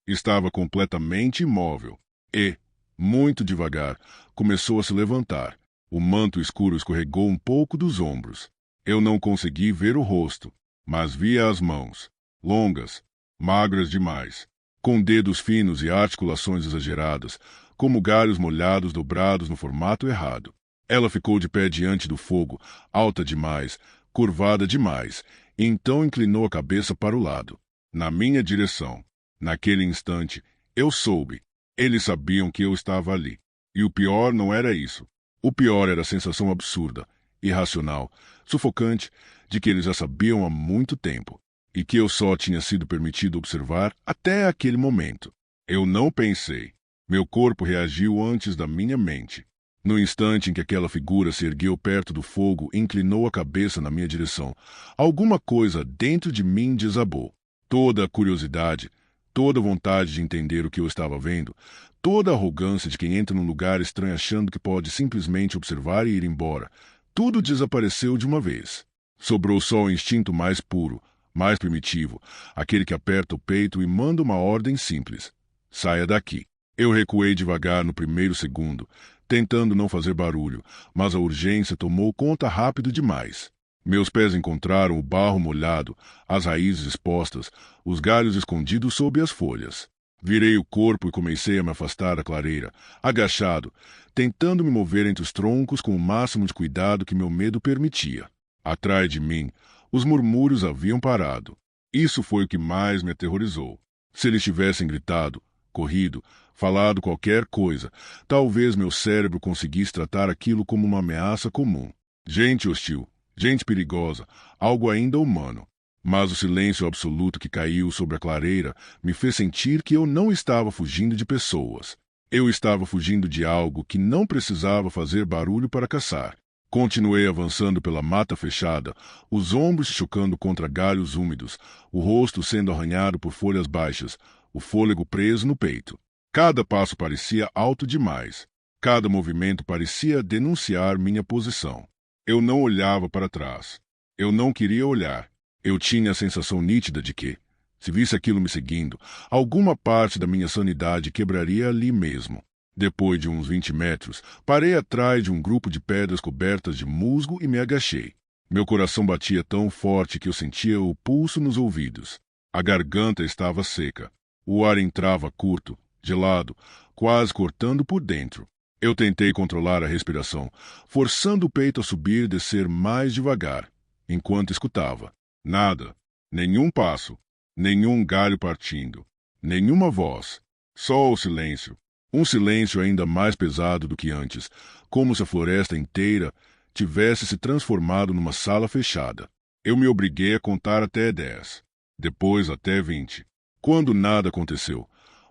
Estava completamente imóvel. E, muito devagar, começou a se levantar. O manto escuro escorregou um pouco dos ombros. Eu não consegui ver o rosto, mas via as mãos. Longas, magras demais, com dedos finos e articulações exageradas, como galhos molhados dobrados no formato errado. Ela ficou de pé diante do fogo, alta demais, curvada demais, e então inclinou a cabeça para o lado, na minha direção. Naquele instante, eu soube. Eles sabiam que eu estava ali. E o pior não era isso. O pior era a sensação absurda, irracional, sufocante, de que eles já sabiam há muito tempo, e que eu só tinha sido permitido observar até aquele momento. Eu não pensei. Meu corpo reagiu antes da minha mente. No instante em que aquela figura se ergueu perto do fogo e inclinou a cabeça na minha direção, alguma coisa dentro de mim desabou. Toda a curiosidade, toda a vontade de entender o que eu estava vendo, toda a arrogância de quem entra num lugar estranho achando que pode simplesmente observar e ir embora, tudo desapareceu de uma vez. Sobrou só o instinto mais puro, mais primitivo, aquele que aperta o peito e manda uma ordem simples. Saia daqui. Eu recuei devagar no primeiro segundo, tentando não fazer barulho, mas a urgência tomou conta rápido demais. Meus pés encontraram o barro molhado, as raízes expostas, os galhos escondidos sob as folhas. Virei o corpo e comecei a me afastar da clareira, agachado, tentando me mover entre os troncos com o máximo de cuidado que meu medo permitia. Atrás de mim, os murmúrios haviam parado. Isso foi o que mais me aterrorizou. Se eles tivessem gritado, corrido, falado qualquer coisa, talvez meu cérebro conseguisse tratar aquilo como uma ameaça comum. Gente hostil, gente perigosa, algo ainda humano. Mas o silêncio absoluto que caiu sobre a clareira me fez sentir que eu não estava fugindo de pessoas. Eu estava fugindo de algo que não precisava fazer barulho para caçar. Continuei avançando pela mata fechada, os ombros chocando contra galhos úmidos, o rosto sendo arranhado por folhas baixas, o fôlego preso no peito. Cada passo parecia alto demais. Cada movimento parecia denunciar minha posição. Eu não olhava para trás. Eu não queria olhar. Eu tinha a sensação nítida de que, se visse aquilo me seguindo, alguma parte da minha sanidade quebraria ali mesmo. Depois de uns 20 metros, parei atrás de um grupo de pedras cobertas de musgo e me agachei. Meu coração batia tão forte que eu sentia o pulso nos ouvidos. A garganta estava seca. O ar entrava curto, gelado, quase cortando por dentro. Eu tentei controlar a respiração, forçando o peito a subir e descer mais devagar, enquanto escutava. Nada. Nenhum passo. Nenhum galho partindo. Nenhuma voz. Só o silêncio. Um silêncio ainda mais pesado do que antes, como se a floresta inteira tivesse se transformado numa sala fechada. Eu me obriguei a contar até 10. Depois até 20. Quando nada aconteceu,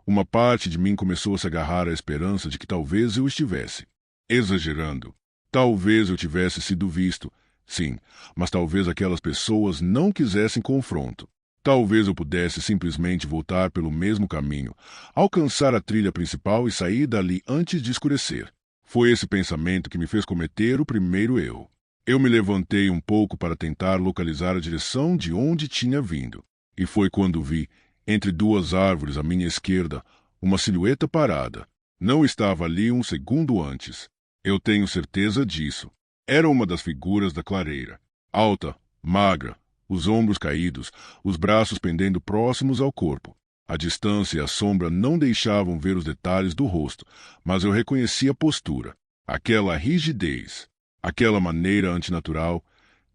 uma parte de mim começou a se agarrar à esperança de que talvez eu estivesse exagerando. Talvez eu tivesse sido visto, sim, mas talvez aquelas pessoas não quisessem confronto. Talvez eu pudesse simplesmente voltar pelo mesmo caminho, alcançar a trilha principal e sair dali antes de escurecer. Foi esse pensamento que me fez cometer o primeiro erro. Eu me levantei um pouco para tentar localizar a direção de onde tinha vindo. E foi quando vi, entre duas árvores à minha esquerda, uma silhueta parada. Não estava ali um segundo antes. Eu tenho certeza disso. Era uma das figuras da clareira. Alta, magra, os ombros caídos, os braços pendendo próximos ao corpo. A distância e a sombra não deixavam ver os detalhes do rosto, mas eu reconhecia a postura, aquela rigidez, aquela maneira antinatural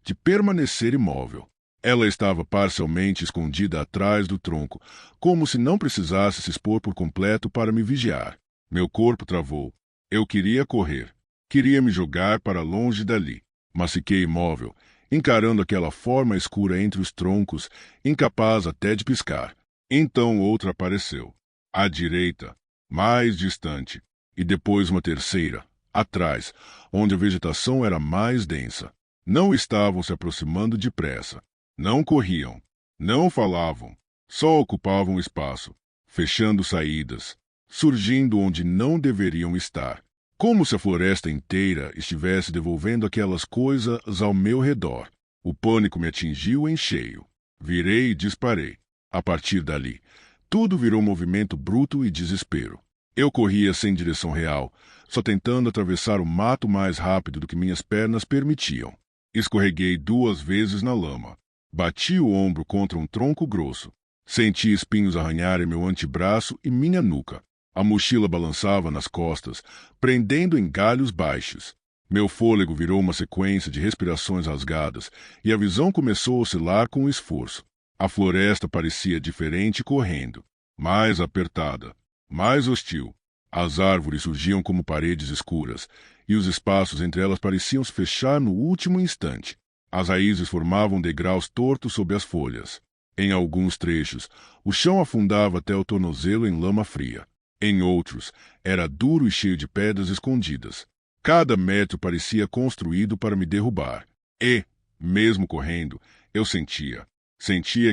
de permanecer imóvel. Ela estava parcialmente escondida atrás do tronco, como se não precisasse se expor por completo para me vigiar. Meu corpo travou. Eu queria correr. Queria me jogar para longe dali, mas fiquei imóvel, encarando aquela forma escura entre os troncos, incapaz até de piscar. Então outra apareceu, à direita, mais distante, e depois uma terceira, atrás, onde a vegetação era mais densa. Não estavam se aproximando depressa. Não corriam. Não falavam. Só ocupavam espaço, fechando saídas, surgindo onde não deveriam estar. Como se a floresta inteira estivesse devolvendo aquelas coisas ao meu redor. O pânico me atingiu em cheio. Virei e disparei. A partir dali, tudo virou movimento bruto e desespero. Eu corria sem direção real, só tentando atravessar o mato mais rápido do que minhas pernas permitiam. Escorreguei 2 vezes na lama. Bati o ombro contra um tronco grosso. Senti espinhos arranharem meu antebraço e minha nuca. A mochila balançava nas costas, prendendo em galhos baixos. Meu fôlego virou uma sequência de respirações rasgadas e a visão começou a oscilar com esforço. A floresta parecia diferente correndo, mais apertada, mais hostil. As árvores surgiam como paredes escuras, e os espaços entre elas pareciam se fechar no último instante. As raízes formavam degraus tortos sob as folhas. Em alguns trechos, o chão afundava até o tornozelo em lama fria. Em outros, era duro e cheio de pedras escondidas. Cada metro parecia construído para me derrubar. E, mesmo correndo, eu sentia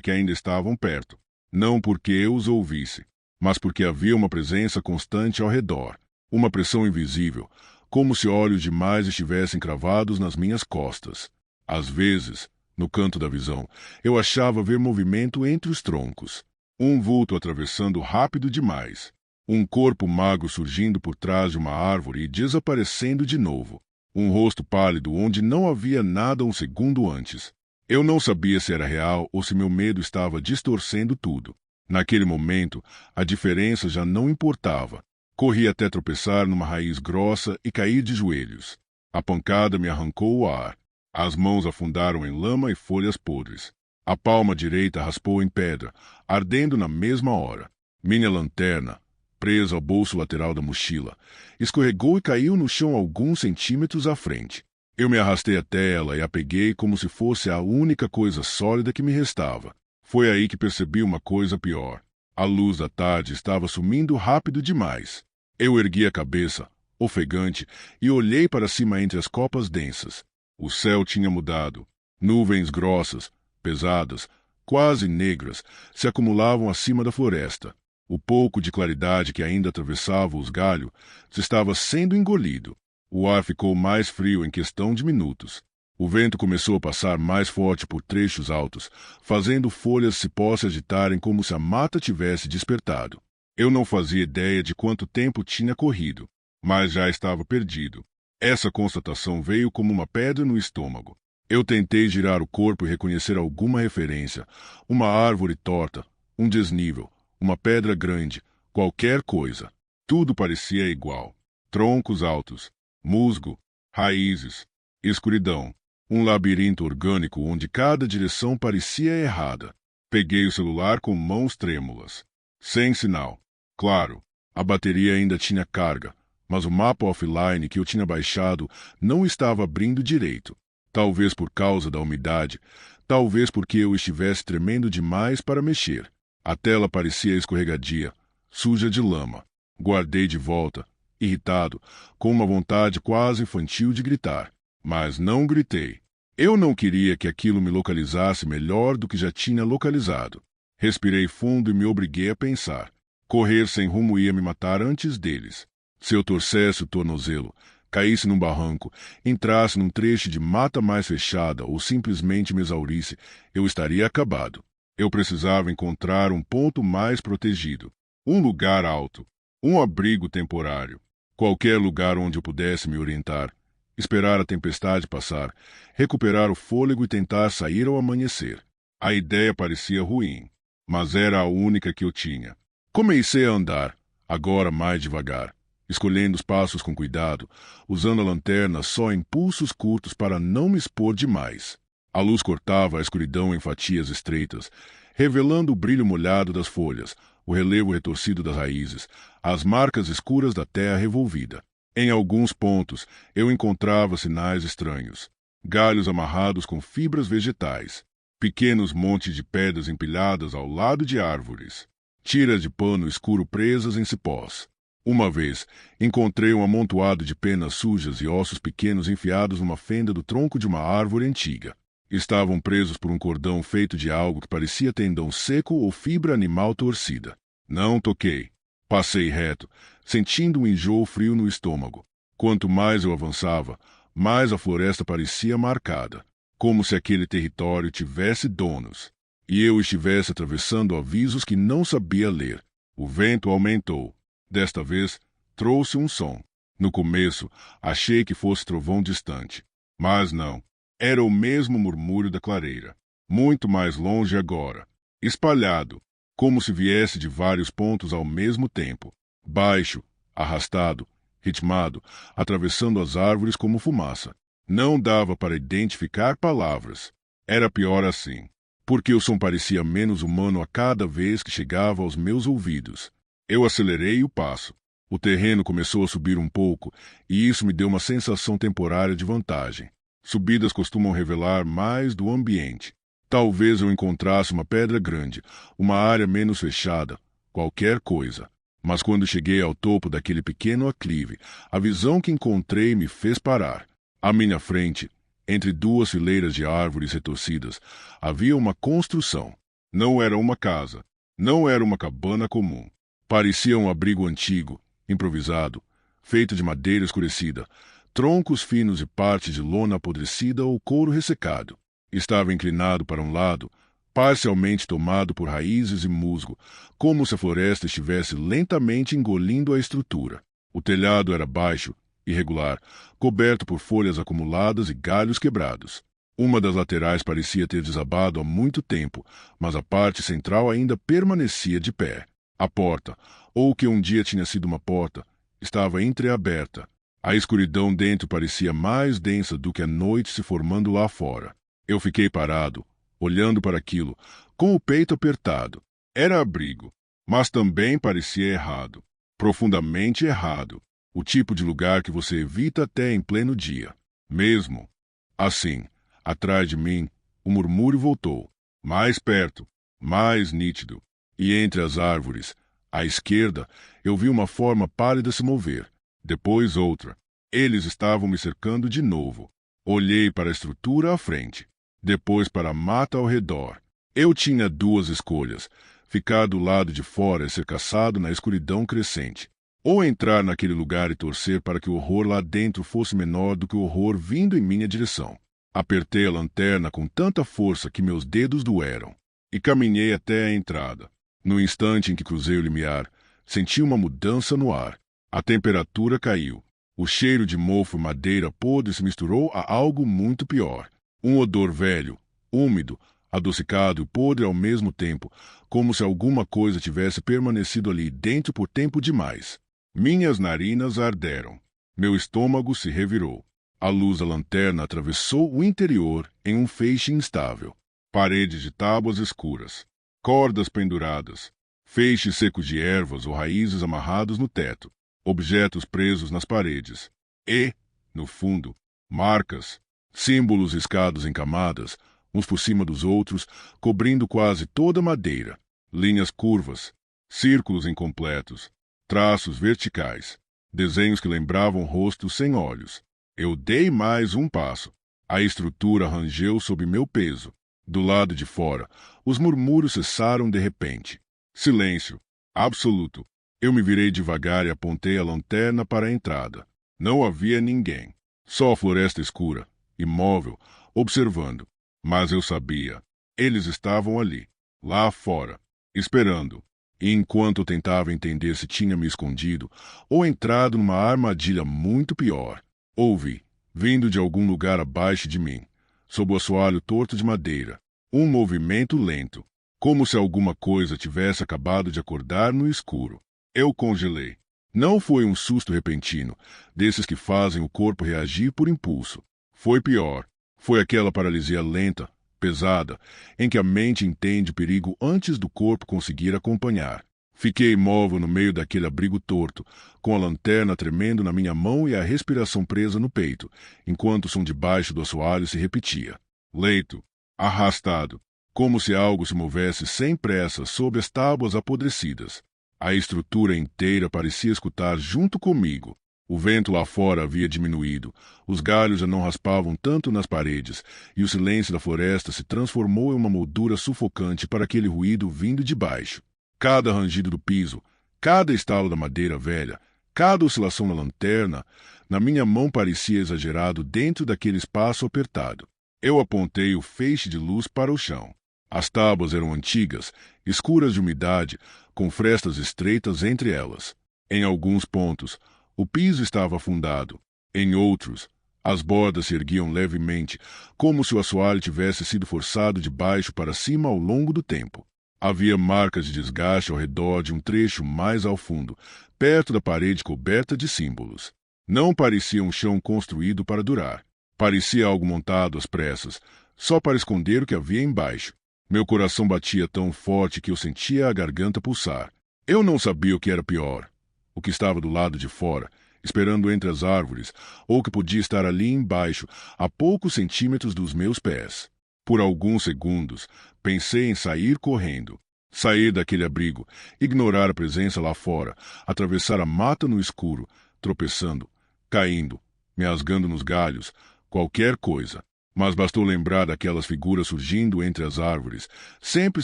que ainda estavam perto. Não porque eu os ouvisse, mas porque havia uma presença constante ao redor. Uma pressão invisível, como se olhos demais estivessem cravados nas minhas costas. Às vezes, no canto da visão, eu achava ver movimento entre os troncos. Um vulto atravessando rápido demais. Um corpo magro surgindo por trás de uma árvore e desaparecendo de novo. Um rosto pálido onde não havia nada um segundo antes. Eu não sabia se era real ou se meu medo estava distorcendo tudo. Naquele momento, a diferença já não importava. Corri até tropeçar numa raiz grossa e cair de joelhos. A pancada me arrancou o ar. As mãos afundaram em lama e folhas podres. A palma direita raspou em pedra, ardendo na mesma hora. Minha lanterna, presa ao bolso lateral da mochila, escorregou e caiu no chão alguns centímetros à frente. Eu me arrastei até ela e a peguei como se fosse a única coisa sólida que me restava. Foi aí que percebi uma coisa pior. A luz da tarde estava sumindo rápido demais. Eu ergui a cabeça, ofegante, e olhei para cima entre as copas densas. O céu tinha mudado. Nuvens grossas, pesadas, quase negras, se acumulavam acima da floresta. O pouco de claridade que ainda atravessava os galhos estava sendo engolido. O ar ficou mais frio em questão de minutos. O vento começou a passar mais forte por trechos altos, fazendo folhas cipó se agitarem como se a mata tivesse despertado. Eu não fazia ideia de quanto tempo tinha corrido, mas já estava perdido. Essa constatação veio como uma pedra no estômago. Eu tentei girar o corpo e reconhecer alguma referência. Uma árvore torta, um desnível, uma pedra grande, qualquer coisa. Tudo parecia igual. Troncos altos, musgo, raízes, escuridão. Um labirinto orgânico onde cada direção parecia errada. Peguei o celular com mãos trêmulas. Sem sinal. Claro, a bateria ainda tinha carga, mas o mapa offline que eu tinha baixado não estava abrindo direito. Talvez por causa da umidade, talvez porque eu estivesse tremendo demais para mexer. A tela parecia escorregadia, suja de lama. Guardei de volta, irritado, com uma vontade quase infantil de gritar. Mas não gritei. Eu não queria que aquilo me localizasse melhor do que já tinha localizado. Respirei fundo e me obriguei a pensar. Correr sem rumo ia me matar antes deles. Se eu torcesse o tornozelo, caísse num barranco, entrasse num trecho de mata mais fechada ou simplesmente me exaurisse, eu estaria acabado. Eu precisava encontrar um ponto mais protegido. Um lugar alto. Um abrigo temporário. Qualquer lugar onde eu pudesse me orientar. Esperar a tempestade passar, recuperar o fôlego e tentar sair ao amanhecer. A ideia parecia ruim, mas era a única que eu tinha. Comecei a andar, agora mais devagar, escolhendo os passos com cuidado, usando a lanterna só em pulsos curtos para não me expor demais. A luz cortava a escuridão em fatias estreitas, revelando o brilho molhado das folhas, o relevo retorcido das raízes, as marcas escuras da terra revolvida. Em alguns pontos, eu encontrava sinais estranhos. Galhos amarrados com fibras vegetais, pequenos montes de pedras empilhadas ao lado de árvores, tiras de pano escuro presas em cipós. Uma vez, encontrei um amontoado de penas sujas e ossos pequenos enfiados numa fenda do tronco de uma árvore antiga. Estavam presos por um cordão feito de algo que parecia tendão seco ou fibra animal torcida. Não toquei. Passei reto, sentindo um enjoo frio no estômago. Quanto mais eu avançava, mais a floresta parecia marcada, como se aquele território tivesse donos, e eu estivesse atravessando avisos que não sabia ler. O vento aumentou. Desta vez, trouxe um som. No começo, achei que fosse trovão distante. Mas não. Era o mesmo murmúrio da clareira. Muito mais longe agora. Espalhado, como se viesse de vários pontos ao mesmo tempo. Baixo, arrastado, ritmado, atravessando as árvores como fumaça. Não dava para identificar palavras. Era pior assim, porque o som parecia menos humano a cada vez que chegava aos meus ouvidos. Eu acelerei o passo. O terreno começou a subir um pouco, e isso me deu uma sensação temporária de vantagem. Subidas costumam revelar mais do ambiente. Talvez eu encontrasse uma pedra grande, uma área menos fechada, qualquer coisa. Mas quando cheguei ao topo daquele pequeno aclive, a visão que encontrei me fez parar. À minha frente, entre duas fileiras de árvores retorcidas, havia uma construção. Não era uma casa, não era uma cabana comum. Parecia um abrigo antigo, improvisado, feito de madeira escurecida, troncos finos e parte de lona apodrecida ou couro ressecado. Estava inclinado para um lado, parcialmente tomado por raízes e musgo, como se a floresta estivesse lentamente engolindo a estrutura. O telhado era baixo, irregular, coberto por folhas acumuladas e galhos quebrados. Uma das laterais parecia ter desabado há muito tempo, mas a parte central ainda permanecia de pé. A porta, ou o que um dia tinha sido uma porta, estava entreaberta. A escuridão dentro parecia mais densa do que a noite se formando lá fora. Eu fiquei parado, olhando para aquilo, com o peito apertado. Era abrigo, mas também parecia errado. Profundamente errado. O tipo de lugar que você evita até em pleno dia. Mesmo assim, atrás de mim, o murmúrio voltou. Mais perto, mais nítido. E entre as árvores, à esquerda, eu vi uma forma pálida se mover. Depois outra. Eles estavam me cercando de novo. Olhei para a estrutura à frente. Depois para a mata ao redor. Eu tinha duas escolhas. Ficar do lado de fora e ser caçado na escuridão crescente. Ou entrar naquele lugar e torcer para que o horror lá dentro fosse menor do que o horror vindo em minha direção. Apertei a lanterna com tanta força que meus dedos doeram. E caminhei até a entrada. No instante em que cruzei o limiar, senti uma mudança no ar. A temperatura caiu. O cheiro de mofo e madeira podre se misturou a algo muito pior. Um odor velho, úmido, adocicado e podre ao mesmo tempo, como se alguma coisa tivesse permanecido ali dentro por tempo demais. Minhas narinas arderam. Meu estômago se revirou. A luz da lanterna atravessou o interior em um feixe instável. Paredes de tábuas escuras, cordas penduradas, feixes secos de ervas ou raízes amarrados no teto, objetos presos nas paredes e, no fundo, marcas, símbolos riscados em camadas, uns por cima dos outros, cobrindo quase toda a madeira, linhas curvas, círculos incompletos, traços verticais, desenhos que lembravam rostos sem olhos. Eu dei mais um passo. A estrutura rangeu sob meu peso. Do lado de fora, os murmúrios cessaram de repente. Silêncio. Absoluto. Eu me virei devagar e apontei a lanterna para a entrada. Não havia ninguém. Só a floresta escura, imóvel, observando. Mas eu sabia. Eles estavam ali, lá fora, esperando. E enquanto eu tentava entender se tinha me escondido ou entrado numa armadilha muito pior, ouvi, vindo de algum lugar abaixo de mim, sob o assoalho torto de madeira, um movimento lento, como se alguma coisa tivesse acabado de acordar no escuro. Eu congelei. Não foi um susto repentino, desses que fazem o corpo reagir por impulso. Foi pior. Foi aquela paralisia lenta, pesada, em que a mente entende o perigo antes do corpo conseguir acompanhar. Fiquei imóvel no meio daquele abrigo torto, com a lanterna tremendo na minha mão e a respiração presa no peito, enquanto o som de baixo do assoalho se repetia. Leito, arrastado, como se algo se movesse sem pressa sob as tábuas apodrecidas. A estrutura inteira parecia escutar junto comigo. O vento lá fora havia diminuído, os galhos já não raspavam tanto nas paredes, e o silêncio da floresta se transformou em uma moldura sufocante para aquele ruído vindo de baixo. Cada rangido do piso, cada estalo da madeira velha, cada oscilação na lanterna, na minha mão parecia exagerado dentro daquele espaço apertado. Eu apontei o feixe de luz para o chão. As tábuas eram antigas, escuras de umidade, com frestas estreitas entre elas. Em alguns pontos, o piso estava afundado. Em outros, as bordas se erguiam levemente, como se o assoalho tivesse sido forçado de baixo para cima ao longo do tempo. Havia marcas de desgaste ao redor de um trecho mais ao fundo, perto da parede coberta de símbolos. Não parecia um chão construído para durar. Parecia algo montado às pressas, só para esconder o que havia embaixo. Meu coração batia tão forte que eu sentia a garganta pulsar. Eu não sabia o que era pior. O que estava do lado de fora, esperando entre as árvores, ou o que podia estar ali embaixo, a poucos centímetros dos meus pés. Por alguns segundos, pensei em sair correndo. Sair daquele abrigo, ignorar a presença lá fora, atravessar a mata no escuro, tropeçando, caindo, me rasgando nos galhos, qualquer coisa. Mas bastou lembrar daquelas figuras surgindo entre as árvores, sempre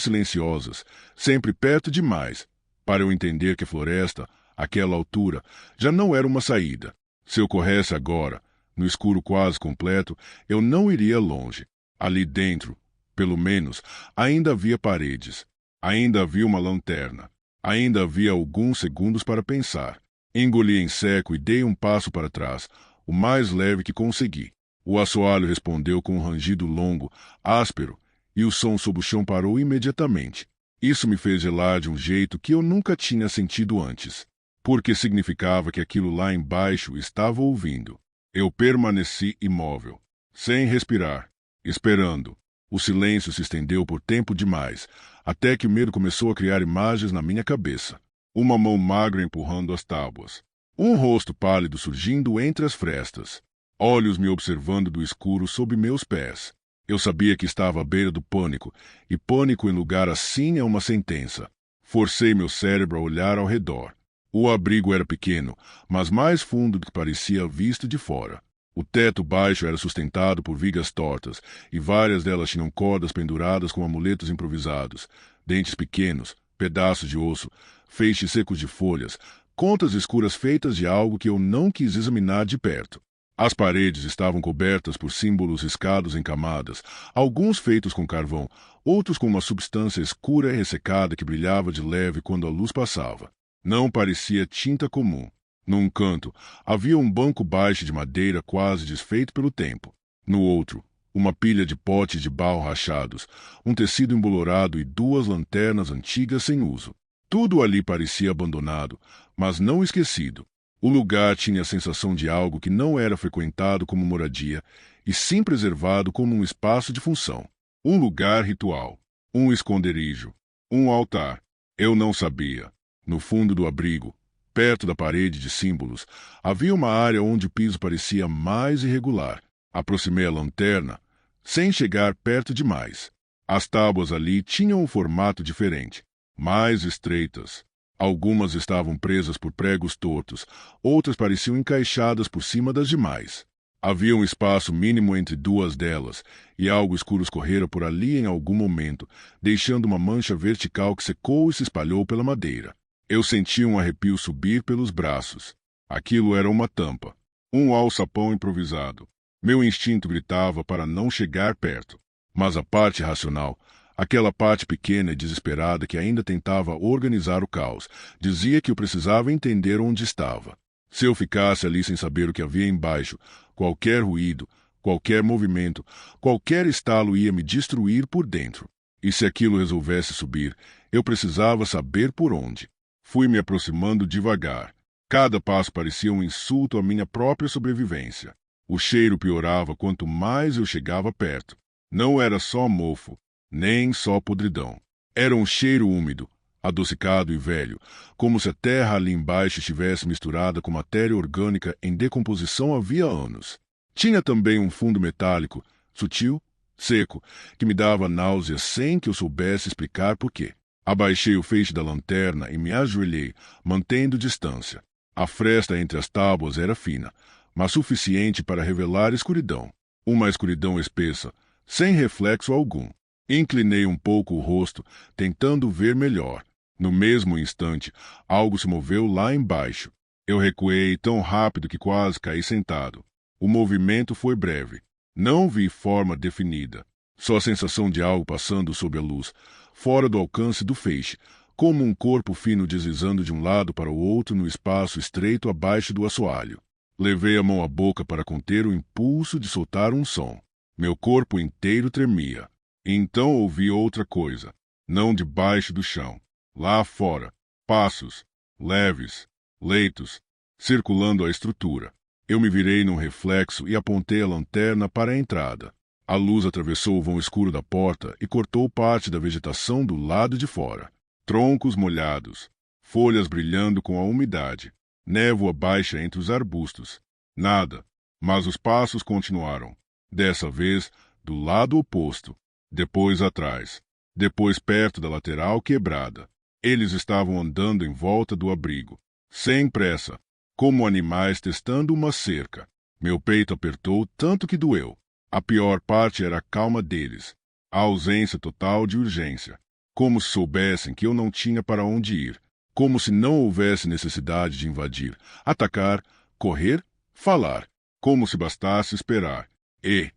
silenciosas, sempre perto demais, para eu entender que a floresta, àquela altura, já não era uma saída. Se eu corresse agora, no escuro quase completo, eu não iria longe. Ali dentro, pelo menos, ainda havia paredes. Ainda havia uma lanterna. Ainda havia alguns segundos para pensar. Engoli em seco e dei um passo para trás, o mais leve que consegui. O assoalho respondeu com um rangido longo, áspero, e o som sob o chão parou imediatamente. Isso me fez gelar de um jeito que eu nunca tinha sentido antes, porque significava que aquilo lá embaixo estava ouvindo. Eu permaneci imóvel, sem respirar, esperando. O silêncio se estendeu por tempo demais, até que o medo começou a criar imagens na minha cabeça. Uma mão magra empurrando as tábuas. Um rosto pálido surgindo entre as frestas. Olhos me observando do escuro sob meus pés. Eu sabia que estava à beira do pânico, e pânico em lugar assim é uma sentença. Forcei meu cérebro a olhar ao redor. O abrigo era pequeno, mas mais fundo do que parecia visto de fora. O teto baixo era sustentado por vigas tortas, e várias delas tinham cordas penduradas com amuletos improvisados, dentes pequenos, pedaços de osso, feixes secos de folhas, contas escuras feitas de algo que eu não quis examinar de perto. As paredes estavam cobertas por símbolos riscados em camadas, alguns feitos com carvão, outros com uma substância escura e ressecada que brilhava de leve quando a luz passava. Não parecia tinta comum. Num canto, havia um banco baixo de madeira quase desfeito pelo tempo. No outro, uma pilha de potes de barro rachados, um tecido embolorado e 2 lanternas antigas sem uso. Tudo ali parecia abandonado, mas não esquecido. O lugar tinha a sensação de algo que não era frequentado como moradia, e sim preservado como um espaço de função. Um lugar ritual, um esconderijo, um altar. Eu não sabia. No fundo do abrigo, perto da parede de símbolos, havia uma área onde o piso parecia mais irregular. Aproximei a lanterna, sem chegar perto demais. As tábuas ali tinham um formato diferente, mais estreitas. Algumas estavam presas por pregos tortos, outras pareciam encaixadas por cima das demais. Havia um espaço mínimo entre 2 delas, e algo escuro escorrera por ali em algum momento, deixando uma mancha vertical que secou e se espalhou pela madeira. Eu senti um arrepio subir pelos braços. Aquilo era uma tampa, um alçapão improvisado. Meu instinto gritava para não chegar perto, mas a parte racional, aquela parte pequena e desesperada que ainda tentava organizar o caos, dizia que eu precisava entender onde estava. Se eu ficasse ali sem saber o que havia embaixo, qualquer ruído, qualquer movimento, qualquer estalo ia me destruir por dentro. E se aquilo resolvesse subir, eu precisava saber por onde. Fui me aproximando devagar. Cada passo parecia um insulto à minha própria sobrevivência. O cheiro piorava quanto mais eu chegava perto. Não era só mofo, nem só podridão. Era um cheiro úmido, adocicado e velho, como se a terra ali embaixo estivesse misturada com matéria orgânica em decomposição havia anos. Tinha também um fundo metálico, sutil, seco, que me dava náuseas sem que eu soubesse explicar por quê. Abaixei o feixe da lanterna e me ajoelhei, mantendo distância. A fresta entre as tábuas era fina, mas suficiente para revelar escuridão. Uma escuridão espessa, sem reflexo algum. Inclinei um pouco o rosto, tentando ver melhor. No mesmo instante, algo se moveu lá embaixo. Eu recuei tão rápido que quase caí sentado. O movimento foi breve. Não vi forma definida. Só a sensação de algo passando sob a luz, fora do alcance do feixe, como um corpo fino deslizando de um lado para o outro no espaço estreito abaixo do assoalho. Levei a mão à boca para conter o impulso de soltar um som. Meu corpo inteiro tremia. Então ouvi outra coisa, não debaixo do chão. Lá fora, passos, leves, leitos, circulando a estrutura. Eu me virei num reflexo e apontei a lanterna para a entrada. A luz atravessou o vão escuro da porta e cortou parte da vegetação do lado de fora. Troncos molhados, folhas brilhando com a umidade, névoa baixa entre os arbustos. Nada, mas os passos continuaram. Dessa vez, do lado oposto. Depois atrás. Depois perto da lateral quebrada. Eles estavam andando em volta do abrigo, sem pressa, como animais testando uma cerca. Meu peito apertou tanto que doeu. A pior parte era a calma deles, a ausência total de urgência. Como se soubessem que eu não tinha para onde ir. Como se não houvesse necessidade de invadir, atacar, correr, falar. Como se bastasse esperar. E,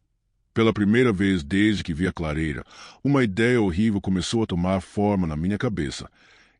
pela primeira vez desde que vi a clareira, uma ideia horrível começou a tomar forma na minha cabeça.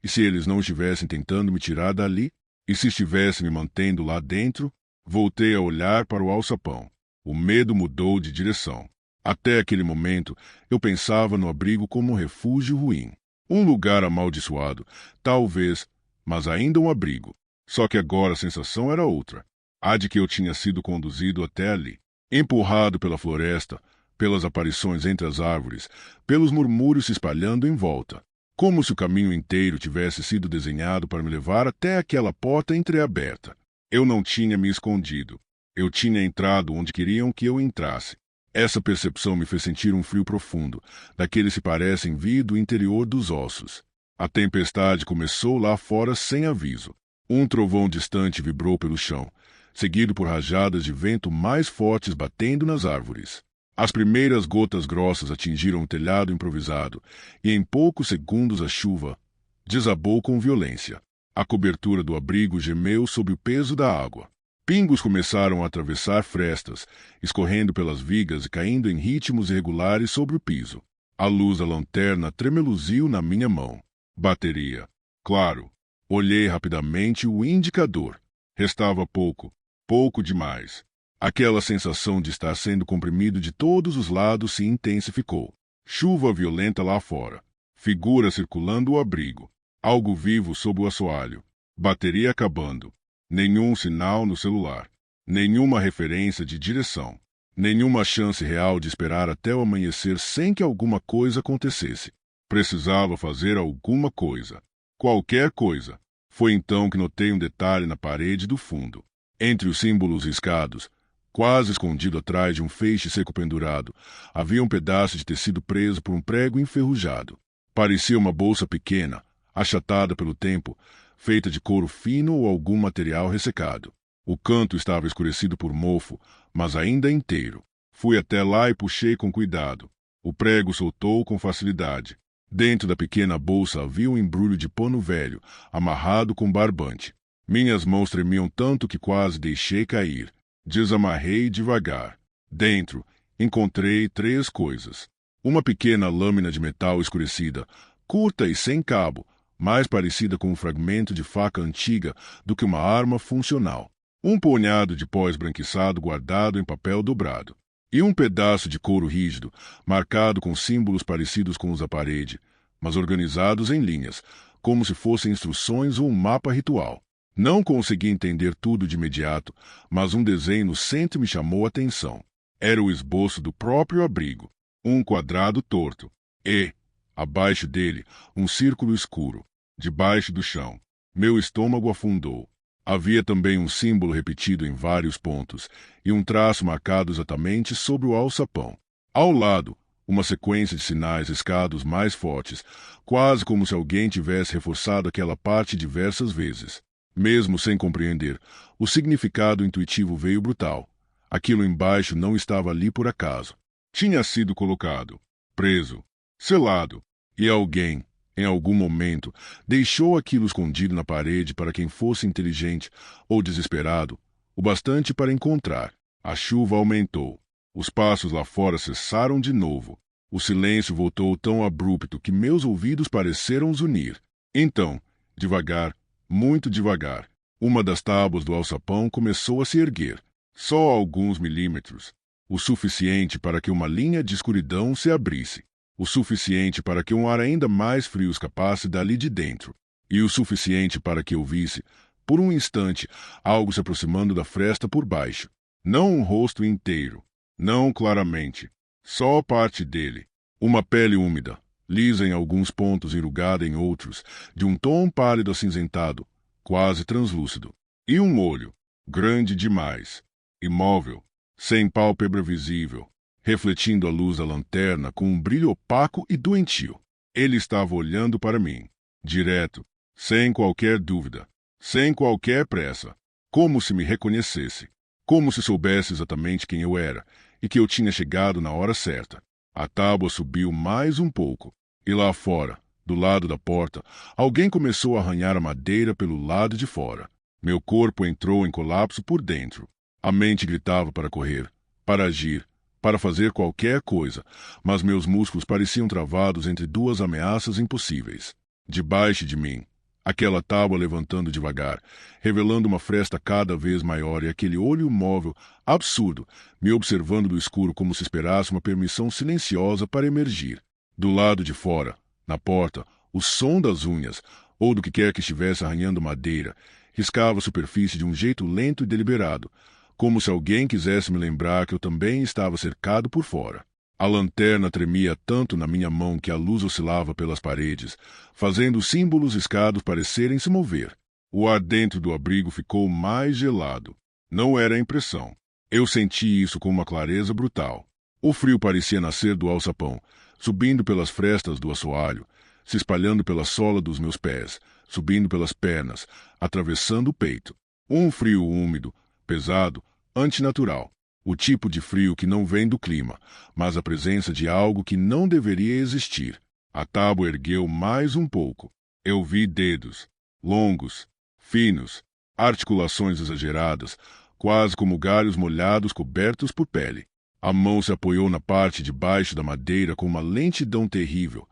E se eles não estivessem tentando me tirar dali? E se estivessem me mantendo lá dentro? Voltei a olhar para o alçapão. O medo mudou de direção. Até aquele momento, eu pensava no abrigo como um refúgio ruim. Um lugar amaldiçoado, talvez, mas ainda um abrigo. Só que agora a sensação era outra. A de que eu tinha sido conduzido até ali. Empurrado pela floresta, pelas aparições entre as árvores, pelos murmúrios se espalhando em volta. Como se o caminho inteiro tivesse sido desenhado para me levar até aquela porta entreaberta. Eu não tinha me escondido. Eu tinha entrado onde queriam que eu entrasse. Essa percepção me fez sentir um frio profundo, daqueles que parecem vir do interior dos ossos. A tempestade começou lá fora sem aviso. Um trovão distante vibrou pelo chão, seguido por rajadas de vento mais fortes batendo nas árvores. As primeiras gotas grossas atingiram o telhado improvisado, e em poucos segundos a chuva desabou com violência. A cobertura do abrigo gemeu sob o peso da água. Pingos começaram a atravessar frestas, escorrendo pelas vigas e caindo em ritmos irregulares sobre o piso. A luz da lanterna tremeluziu na minha mão. Bateria. Claro. Olhei rapidamente o indicador. Restava pouco. Pouco demais. Aquela sensação de estar sendo comprimido de todos os lados se intensificou. Chuva violenta lá fora. Figura circulando o abrigo. Algo vivo sob o assoalho. Bateria acabando. Nenhum sinal no celular. Nenhuma referência de direção. Nenhuma chance real de esperar até o amanhecer sem que alguma coisa acontecesse. Precisava fazer alguma coisa. Qualquer coisa. Foi então que notei um detalhe na parede do fundo. Entre os símbolos riscados, quase escondido atrás de um feixe seco pendurado, havia um pedaço de tecido preso por um prego enferrujado. Parecia uma bolsa pequena, achatada pelo tempo, feita de couro fino ou algum material ressecado. O canto estava escurecido por mofo, mas ainda inteiro. Fui até lá e puxei com cuidado. O prego soltou com facilidade. Dentro da pequena bolsa havia um embrulho de pano velho, amarrado com barbante. Minhas mãos tremiam tanto que quase deixei cair. Desamarrei devagar. Dentro, encontrei 3 coisas. Uma pequena lâmina de metal escurecida, curta e sem cabo, mais parecida com um fragmento de faca antiga do que uma arma funcional. Um punhado de pó esbranquiçado guardado em papel dobrado. E um pedaço de couro rígido, marcado com símbolos parecidos com os da parede, mas organizados em linhas, como se fossem instruções ou um mapa ritual. Não consegui entender tudo de imediato, mas um desenho no centro me chamou a atenção. Era o esboço do próprio abrigo, um quadrado torto, e, abaixo dele, um círculo escuro, debaixo do chão. Meu estômago afundou. Havia também um símbolo repetido em vários pontos, e um traço marcado exatamente sobre o alçapão. Ao lado, uma sequência de sinais riscados mais fortes, quase como se alguém tivesse reforçado aquela parte diversas vezes. Mesmo sem compreender, o significado intuitivo veio brutal. Aquilo embaixo não estava ali por acaso. Tinha sido colocado, preso, selado, e alguém, em algum momento, deixou aquilo escondido na parede para quem fosse inteligente ou desesperado, o bastante para encontrar. A chuva aumentou. Os passos lá fora cessaram de novo. O silêncio voltou tão abrupto que meus ouvidos pareceram zunir. Então, devagar, muito devagar, uma das tábuas do alçapão começou a se erguer. Só alguns milímetros. O suficiente para que uma linha de escuridão se abrisse. O suficiente para que um ar ainda mais frio escapasse dali de dentro. E o suficiente para que eu visse, por um instante, algo se aproximando da fresta por baixo. Não um rosto inteiro. Não claramente. Só parte dele. Uma pele úmida, lisa em alguns pontos e enrugada em outros, de um tom pálido acinzentado, quase translúcido. E um olho, grande demais, imóvel, sem pálpebra visível, refletindo a luz da lanterna com um brilho opaco e doentio. Ele estava olhando para mim, direto, sem qualquer dúvida, sem qualquer pressa, como se me reconhecesse, como se soubesse exatamente quem eu era e que eu tinha chegado na hora certa. A tábua subiu mais um pouco, e lá fora, do lado da porta, alguém começou a arranhar a madeira pelo lado de fora. Meu corpo entrou em colapso por dentro. A mente gritava para correr, para agir, para fazer qualquer coisa, mas meus músculos pareciam travados entre 2 ameaças impossíveis. Debaixo de mim, aquela tábua levantando devagar, revelando uma fresta cada vez maior e aquele olho móvel, absurdo, me observando do escuro como se esperasse uma permissão silenciosa para emergir. Do lado de fora, na porta, o som das unhas, ou do que quer que estivesse arranhando madeira, riscava a superfície de um jeito lento e deliberado, como se alguém quisesse me lembrar que eu também estava cercado por fora. A lanterna tremia tanto na minha mão que a luz oscilava pelas paredes, fazendo os símbolos riscados parecerem se mover. O ar dentro do abrigo ficou mais gelado. Não era impressão. Eu senti isso com uma clareza brutal. O frio parecia nascer do alçapão, subindo pelas frestas do assoalho, se espalhando pela sola dos meus pés, subindo pelas pernas, atravessando o peito. Um frio úmido, pesado, antinatural. O tipo de frio que não vem do clima, mas a presença de algo que não deveria existir. A tábua ergueu mais um pouco. Eu vi dedos, longos, finos, articulações exageradas, quase como galhos molhados cobertos por pele. A mão se apoiou na parte de baixo da madeira com uma lentidão terrível,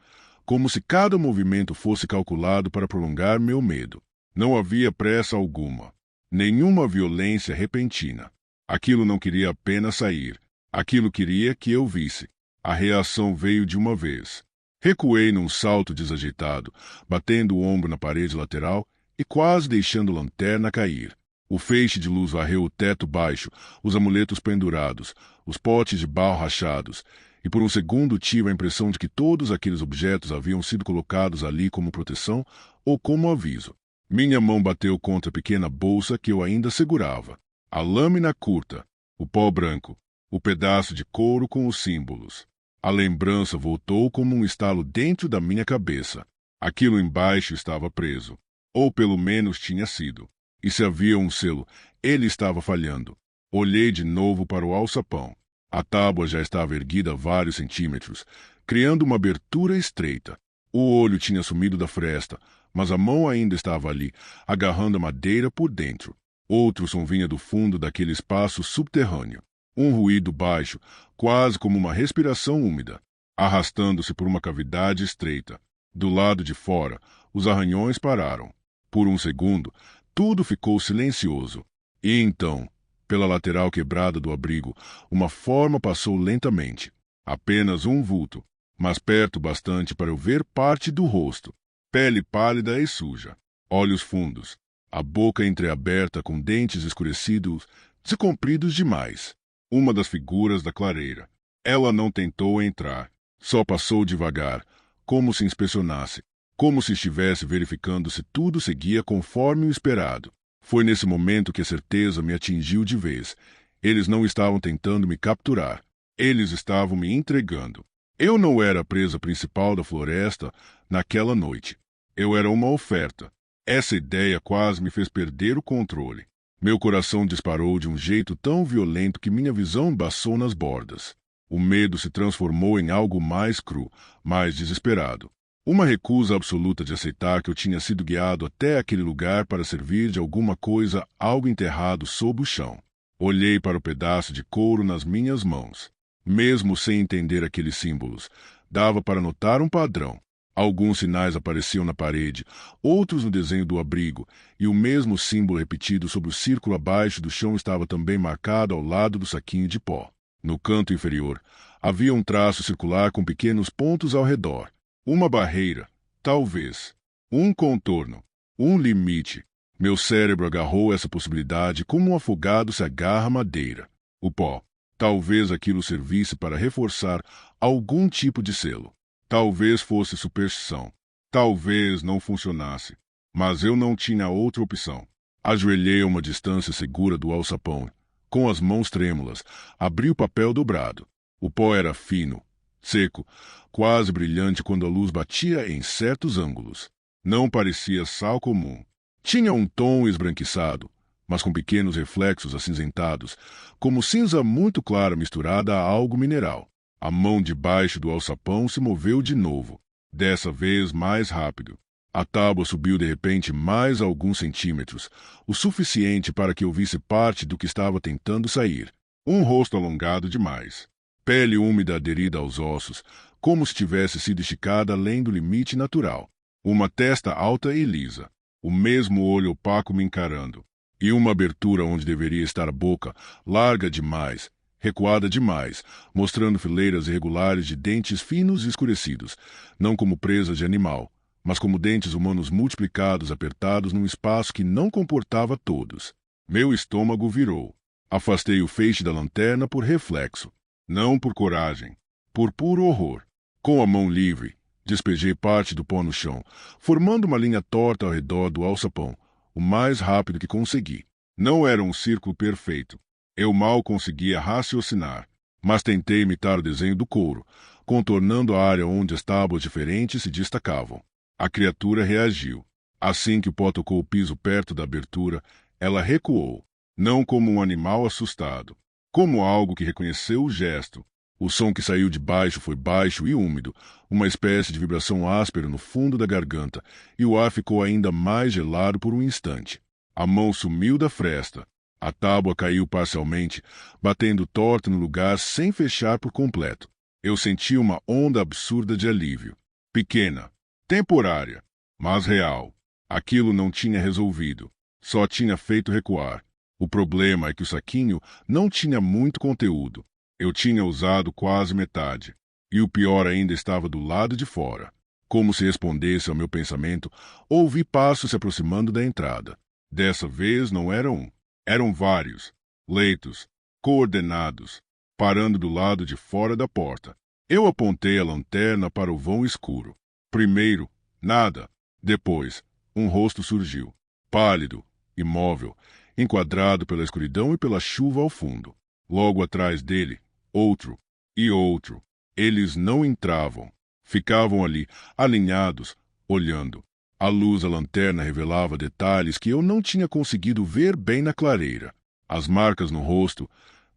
como se cada movimento fosse calculado para prolongar meu medo. Não havia pressa alguma, nenhuma violência repentina. Aquilo não queria apenas sair. Aquilo queria que eu visse. A reação veio de uma vez. Recuei num salto desajeitado, batendo o ombro na parede lateral e quase deixando a lanterna cair. O feixe de luz varreu o teto baixo, os amuletos pendurados, os potes de barro rachados, e por um segundo tive a impressão de que todos aqueles objetos haviam sido colocados ali como proteção ou como aviso. Minha mão bateu contra a pequena bolsa que eu ainda segurava. A lâmina curta, o pó branco, o pedaço de couro com os símbolos. A lembrança voltou como um estalo dentro da minha cabeça. Aquilo embaixo estava preso. Ou pelo menos tinha sido. E se havia um selo, ele estava falhando. Olhei de novo para o alçapão. A tábua já estava erguida a vários centímetros, criando uma abertura estreita. O olho tinha sumido da fresta, mas a mão ainda estava ali, agarrando a madeira por dentro. Outro som vinha do fundo daquele espaço subterrâneo. Um ruído baixo, quase como uma respiração úmida, arrastando-se por uma cavidade estreita. Do lado de fora, os arranhões pararam. Por um segundo, tudo ficou silencioso. E então, pela lateral quebrada do abrigo, uma forma passou lentamente. Apenas um vulto, mas perto bastante para eu ver parte do rosto. Pele pálida e suja, olhos fundos, a boca entreaberta com dentes escurecidos e compridos demais. Uma das figuras da clareira. Ela não tentou entrar. Só passou devagar, como se inspecionasse, como se estivesse verificando se tudo seguia conforme o esperado. Foi nesse momento que a certeza me atingiu de vez. Eles não estavam tentando me capturar. Eles estavam me entregando. Eu não era a presa principal da floresta naquela noite. Eu era uma oferta. Essa ideia quase me fez perder o controle. Meu coração disparou de um jeito tão violento que minha visão embaçou nas bordas. O medo se transformou em algo mais cru, mais desesperado. Uma recusa absoluta de aceitar que eu tinha sido guiado até aquele lugar para servir de alguma coisa, algo enterrado sob o chão. Olhei para o pedaço de couro nas minhas mãos. Mesmo sem entender aqueles símbolos, dava para notar um padrão. Alguns sinais apareciam na parede, outros no desenho do abrigo, e o mesmo símbolo repetido sobre o círculo abaixo do chão estava também marcado ao lado do saquinho de pó. No canto inferior, havia um traço circular com pequenos pontos ao redor. Uma barreira, talvez. Um contorno. Um limite. Meu cérebro agarrou essa possibilidade como um afogado se agarra à madeira. O pó. Talvez aquilo servisse para reforçar algum tipo de selo. Talvez fosse superstição. Talvez não funcionasse. Mas eu não tinha outra opção. Ajoelhei a uma distância segura do alçapão. Com as mãos trêmulas, abri o papel dobrado. O pó era fino, seco, quase brilhante quando a luz batia em certos ângulos. Não parecia sal comum. Tinha um tom esbranquiçado, mas com pequenos reflexos acinzentados, como cinza muito clara misturada a algo mineral. A mão debaixo do alçapão se moveu de novo, dessa vez mais rápido. A tábua subiu de repente mais alguns centímetros, o suficiente para que eu visse parte do que estava tentando sair. Um rosto alongado demais. Pele úmida aderida aos ossos, como se tivesse sido esticada além do limite natural. Uma testa alta e lisa. O mesmo olho opaco me encarando. E uma abertura onde deveria estar a boca, larga demais, recuada demais, mostrando fileiras irregulares de dentes finos e escurecidos, não como presas de animal, mas como dentes humanos multiplicados apertados num espaço que não comportava todos. Meu estômago virou. Afastei o feixe da lanterna por reflexo. Não por coragem, por puro horror. Com a mão livre, despejei parte do pó no chão, formando uma linha torta ao redor do alçapão, o mais rápido que consegui. Não era um círculo perfeito. Eu mal conseguia raciocinar, mas tentei imitar o desenho do couro, contornando a área onde as tábuas diferentes se destacavam. A criatura reagiu. Assim que o pó tocou o piso perto da abertura, ela recuou, não como um animal assustado, como algo que reconheceu o gesto. O som que saiu de baixo foi baixo e úmido, uma espécie de vibração áspera no fundo da garganta, e o ar ficou ainda mais gelado por um instante. A mão sumiu da fresta. A tábua caiu parcialmente, batendo torta no lugar sem fechar por completo. Eu senti uma onda absurda de alívio. Pequena, temporária, mas real. Aquilo não tinha resolvido. Só tinha feito recuar. O problema é que o saquinho não tinha muito conteúdo. Eu tinha usado quase metade. E o pior ainda estava do lado de fora. Como se respondesse ao meu pensamento, ouvi passos se aproximando da entrada. Dessa vez não era um. Eram vários. Leitos, coordenados, parando do lado de fora da porta. Eu apontei a lanterna para o vão escuro. Primeiro, nada. Depois, um rosto surgiu. Pálido, imóvel, enquadrado pela escuridão e pela chuva ao fundo. Logo atrás dele, outro e outro. Eles não entravam. Ficavam ali, alinhados, olhando. A luz da lanterna revelava detalhes que eu não tinha conseguido ver bem na clareira. As marcas no rosto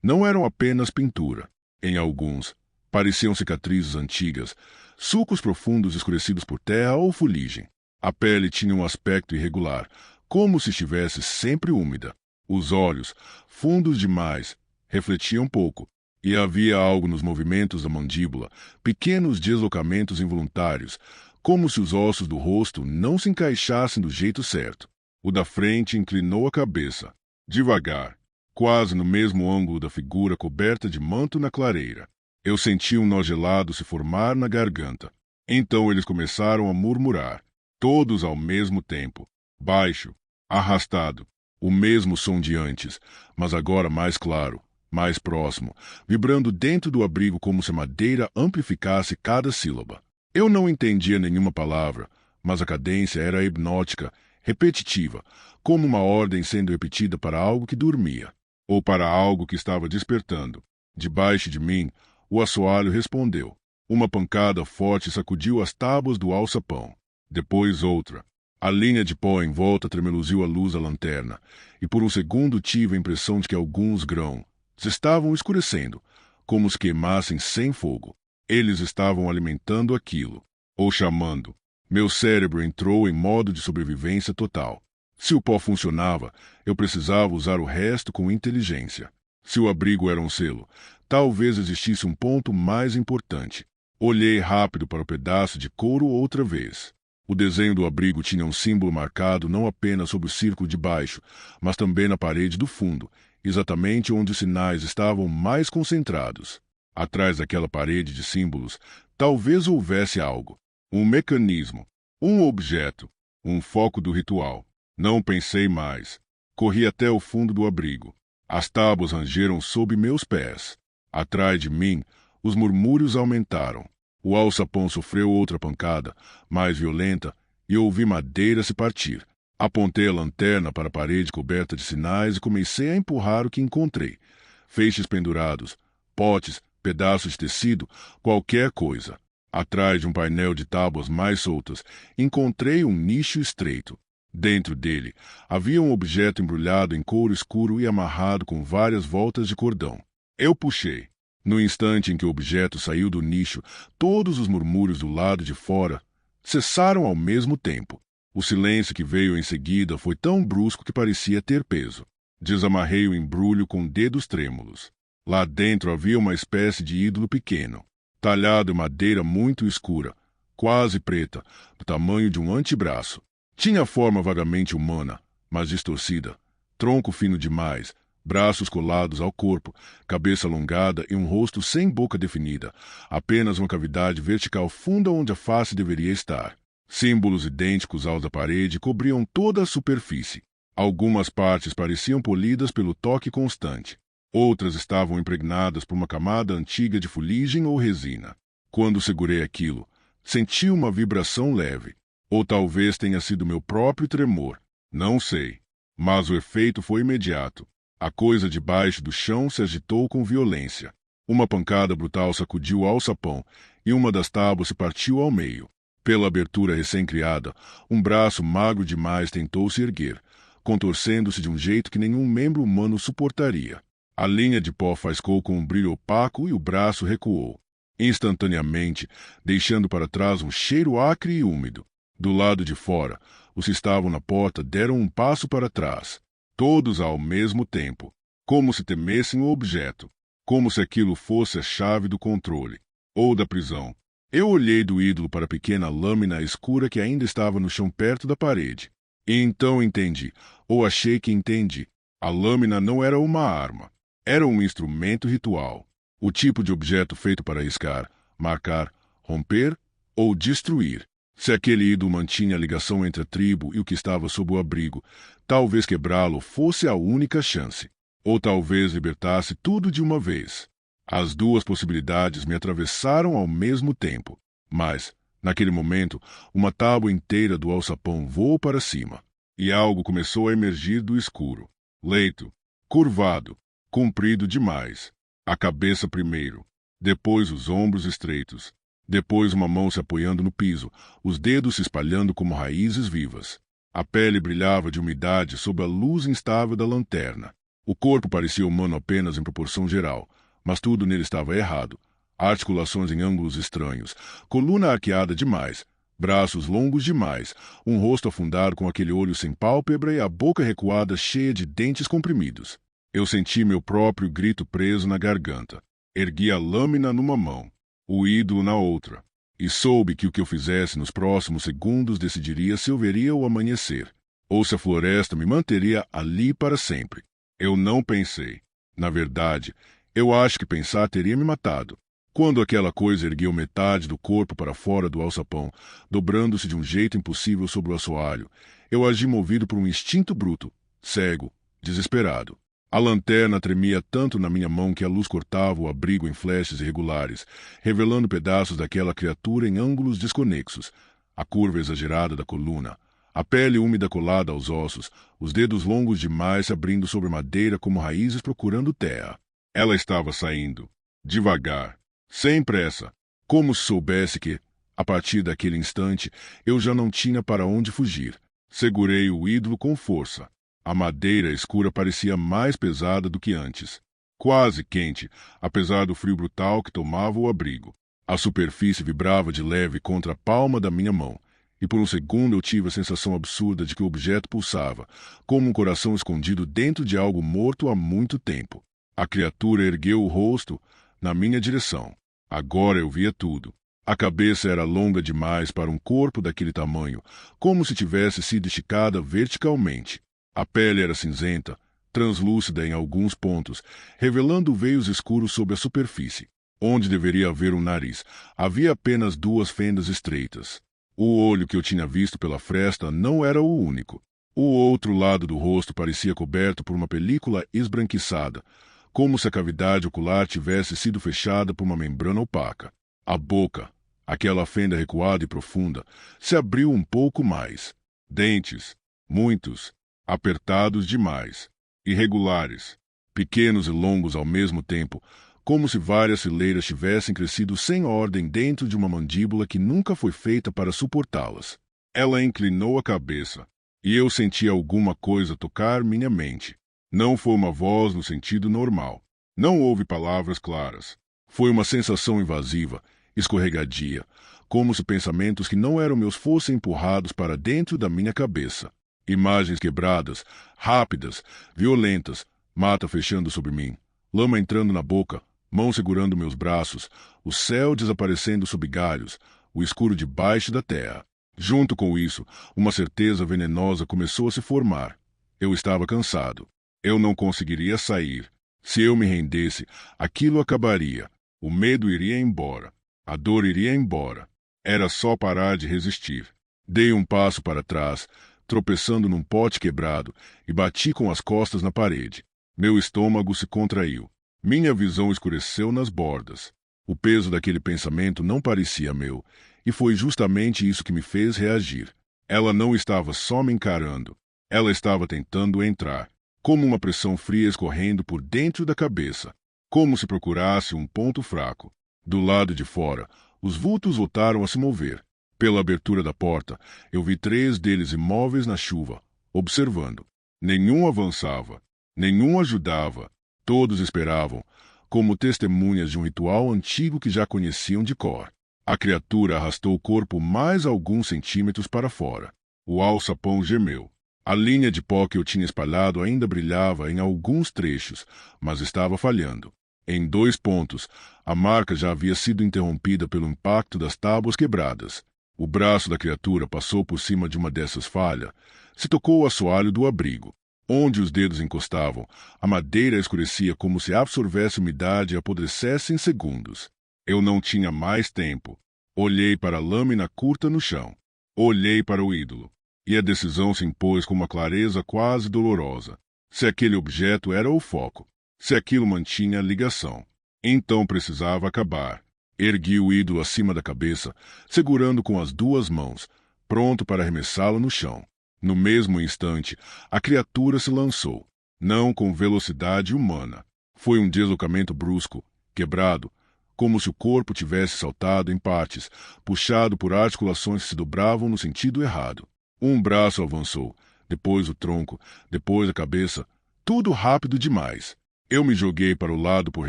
não eram apenas pintura. Em alguns, pareciam cicatrizes antigas, sulcos profundos escurecidos por terra ou fuligem. A pele tinha um aspecto irregular, como se estivesse sempre úmida. Os olhos, fundos demais, refletiam pouco, e havia algo nos movimentos da mandíbula, pequenos deslocamentos involuntários, como se os ossos do rosto não se encaixassem do jeito certo. O da frente inclinou a cabeça, devagar, quase no mesmo ângulo da figura coberta de manto na clareira. Eu senti um nó gelado se formar na garganta. Então eles começaram a murmurar, todos ao mesmo tempo, baixo, arrastado, o mesmo som de antes, mas agora mais claro, mais próximo, vibrando dentro do abrigo como se a madeira amplificasse cada sílaba. Eu não entendia nenhuma palavra, mas a cadência era hipnótica, repetitiva, como uma ordem sendo repetida para algo que dormia, ou para algo que estava despertando. Debaixo de mim, o assoalho respondeu. Uma pancada forte sacudiu as tábuas do alçapão. Depois outra. A linha de pó em volta tremeluziu a luz da lanterna, e por um segundo tive a impressão de que alguns grãos se estavam escurecendo, como se queimassem sem fogo. Eles estavam alimentando aquilo, ou chamando. Meu cérebro entrou em modo de sobrevivência total. Se o pó funcionava, eu precisava usar o resto com inteligência. Se o abrigo era um selo, talvez existisse um ponto mais importante. Olhei rápido para o pedaço de couro outra vez. O desenho do abrigo tinha um símbolo marcado não apenas sobre o círculo de baixo, mas também na parede do fundo, exatamente onde os sinais estavam mais concentrados. Atrás daquela parede de símbolos, talvez houvesse algo. Um mecanismo, um objeto, um foco do ritual. Não pensei mais. Corri até o fundo do abrigo. As tábuas rangeram sob meus pés. Atrás de mim, os murmúrios aumentaram. O alçapão sofreu outra pancada, mais violenta, e ouvi madeira se partir. Apontei a lanterna para a parede coberta de sinais e comecei a empurrar o que encontrei. Feixes pendurados, potes, pedaços de tecido, qualquer coisa. Atrás de um painel de tábuas mais soltas, encontrei um nicho estreito. Dentro dele, havia um objeto embrulhado em couro escuro e amarrado com várias voltas de cordão. Eu puxei. No instante em que o objeto saiu do nicho, todos os murmúrios do lado de fora cessaram ao mesmo tempo. O silêncio que veio em seguida foi tão brusco que parecia ter peso. Desamarrei o embrulho com dedos trêmulos. Lá dentro havia uma espécie de ídolo pequeno, talhado em madeira muito escura, quase preta, do tamanho de um antebraço. Tinha forma vagamente humana, mas distorcida, tronco fino demais, braços colados ao corpo, cabeça alongada e um rosto sem boca definida, apenas uma cavidade vertical funda onde a face deveria estar. Símbolos idênticos aos da parede cobriam toda a superfície. Algumas partes pareciam polidas pelo toque constante. Outras estavam impregnadas por uma camada antiga de fuligem ou resina. Quando segurei aquilo, senti uma vibração leve. Ou talvez tenha sido meu próprio tremor. Não sei. Mas o efeito foi imediato. A coisa debaixo do chão se agitou com violência. Uma pancada brutal sacudiu o alçapão e uma das tábuas se partiu ao meio. Pela abertura recém-criada, um braço magro demais tentou se erguer, contorcendo-se de um jeito que nenhum membro humano suportaria. A linha de pó faiscou com um brilho opaco e o braço recuou, instantaneamente, deixando para trás um cheiro acre e úmido. Do lado de fora, os que estavam na porta deram um passo para trás, todos ao mesmo tempo, como se temessem o objeto, como se aquilo fosse a chave do controle, ou da prisão. Eu olhei do ídolo para a pequena lâmina escura que ainda estava no chão perto da parede. E então entendi, ou achei que entendi. A lâmina não era uma arma. Era um instrumento ritual. O tipo de objeto feito para riscar, marcar, romper ou destruir. Se aquele ídolo mantinha a ligação entre a tribo e o que estava sob o abrigo, talvez quebrá-lo fosse a única chance. Ou talvez libertasse tudo de uma vez. As duas possibilidades me atravessaram ao mesmo tempo. Mas, naquele momento, uma tábua inteira do alçapão voou para cima. E algo começou a emergir do escuro. Leito, curvado, comprido demais. A cabeça primeiro, depois os ombros estreitos, depois uma mão se apoiando no piso, os dedos se espalhando como raízes vivas. A pele brilhava de umidade sob a luz instável da lanterna. O corpo parecia humano apenas em proporção geral, mas tudo nele estava errado. Articulações em ângulos estranhos, coluna arqueada demais, braços longos demais, um rosto afundado com aquele olho sem pálpebra e a boca recuada cheia de dentes comprimidos. Eu senti meu próprio grito preso na garganta. Ergui a lâmina numa mão, o ídolo na outra, e soube que o que eu fizesse nos próximos segundos decidiria se eu veria o amanhecer, ou se a floresta me manteria ali para sempre. Eu não pensei. Na verdade, eu acho que pensar teria me matado. Quando aquela coisa ergueu metade do corpo para fora do alçapão, dobrando-se de um jeito impossível sobre o assoalho, eu agi movido por um instinto bruto, cego, desesperado. A lanterna tremia tanto na minha mão que a luz cortava o abrigo em flashes irregulares, revelando pedaços daquela criatura em ângulos desconexos, a curva exagerada da coluna, a pele úmida colada aos ossos, os dedos longos demais se abrindo sobre madeira como raízes procurando terra. Ela estava saindo, devagar, sem pressa, como se soubesse que, a partir daquele instante, eu já não tinha para onde fugir. Segurei o ídolo com força. A madeira escura parecia mais pesada do que antes. Quase quente, apesar do frio brutal que tomava o abrigo. A superfície vibrava de leve contra a palma da minha mão, e por um segundo eu tive a sensação absurda de que o objeto pulsava, como um coração escondido dentro de algo morto há muito tempo. A criatura ergueu o rosto na minha direção. Agora eu via tudo. A cabeça era longa demais para um corpo daquele tamanho, como se tivesse sido esticada verticalmente. A pele era cinzenta, translúcida em alguns pontos, revelando veios escuros sob a superfície. Onde deveria haver um nariz, havia apenas duas fendas estreitas. O olho que eu tinha visto pela fresta não era o único. O outro lado do rosto parecia coberto por uma película esbranquiçada, como se a cavidade ocular tivesse sido fechada por uma membrana opaca. A boca, aquela fenda recuada e profunda, se abriu um pouco mais. Dentes, muitos, apertados demais, irregulares, pequenos e longos ao mesmo tempo, como se várias fileiras tivessem crescido sem ordem dentro de uma mandíbula que nunca foi feita para suportá-las. Ela inclinou a cabeça, e eu senti alguma coisa tocar minha mente. Não foi uma voz no sentido normal. Não houve palavras claras. Foi uma sensação invasiva, escorregadia, como se pensamentos que não eram meus fossem empurrados para dentro da minha cabeça. Imagens quebradas, rápidas, violentas, mata fechando sobre mim, lama entrando na boca, mão segurando meus braços, o céu desaparecendo sob galhos, o escuro debaixo da terra. Junto com isso, uma certeza venenosa começou a se formar. Eu estava cansado. Eu não conseguiria sair. Se eu me rendesse, aquilo acabaria. O medo iria embora. A dor iria embora. Era só parar de resistir. Dei um passo para trás, tropeçando num pote quebrado, e bati com as costas na parede. Meu estômago se contraiu. Minha visão escureceu nas bordas. O peso daquele pensamento não parecia meu, e foi justamente isso que me fez reagir. Ela não estava só me encarando. Ela estava tentando entrar, como uma pressão fria escorrendo por dentro da cabeça, como se procurasse um ponto fraco. Do lado de fora, os vultos voltaram a se mover. Pela abertura da porta, eu vi 3 deles imóveis na chuva, observando. Nenhum avançava, nenhum ajudava. Todos esperavam, como testemunhas de um ritual antigo que já conheciam de cor. A criatura arrastou o corpo mais alguns centímetros para fora. O alçapão gemeu. A linha de pó que eu tinha espalhado ainda brilhava em alguns trechos, mas estava falhando. Em 2 pontos, a marca já havia sido interrompida pelo impacto das tábuas quebradas. O braço da criatura passou por cima de uma dessas falhas, se tocou o assoalho do abrigo. Onde os dedos encostavam, a madeira escurecia como se absorvesse umidade e apodrecesse em segundos. Eu não tinha mais tempo. Olhei para a lâmina curta no chão. Olhei para o ídolo. E a decisão se impôs com uma clareza quase dolorosa. Se aquele objeto era o foco, se aquilo mantinha a ligação, então precisava acabar. Ergui o ídolo acima da cabeça, segurando com as duas mãos, pronto para arremessá-lo no chão. No mesmo instante, a criatura se lançou, não com velocidade humana. Foi um deslocamento brusco, quebrado, como se o corpo tivesse saltado em partes, puxado por articulações que se dobravam no sentido errado. Um braço avançou, depois o tronco, depois a cabeça, tudo rápido demais. Eu me joguei para o lado por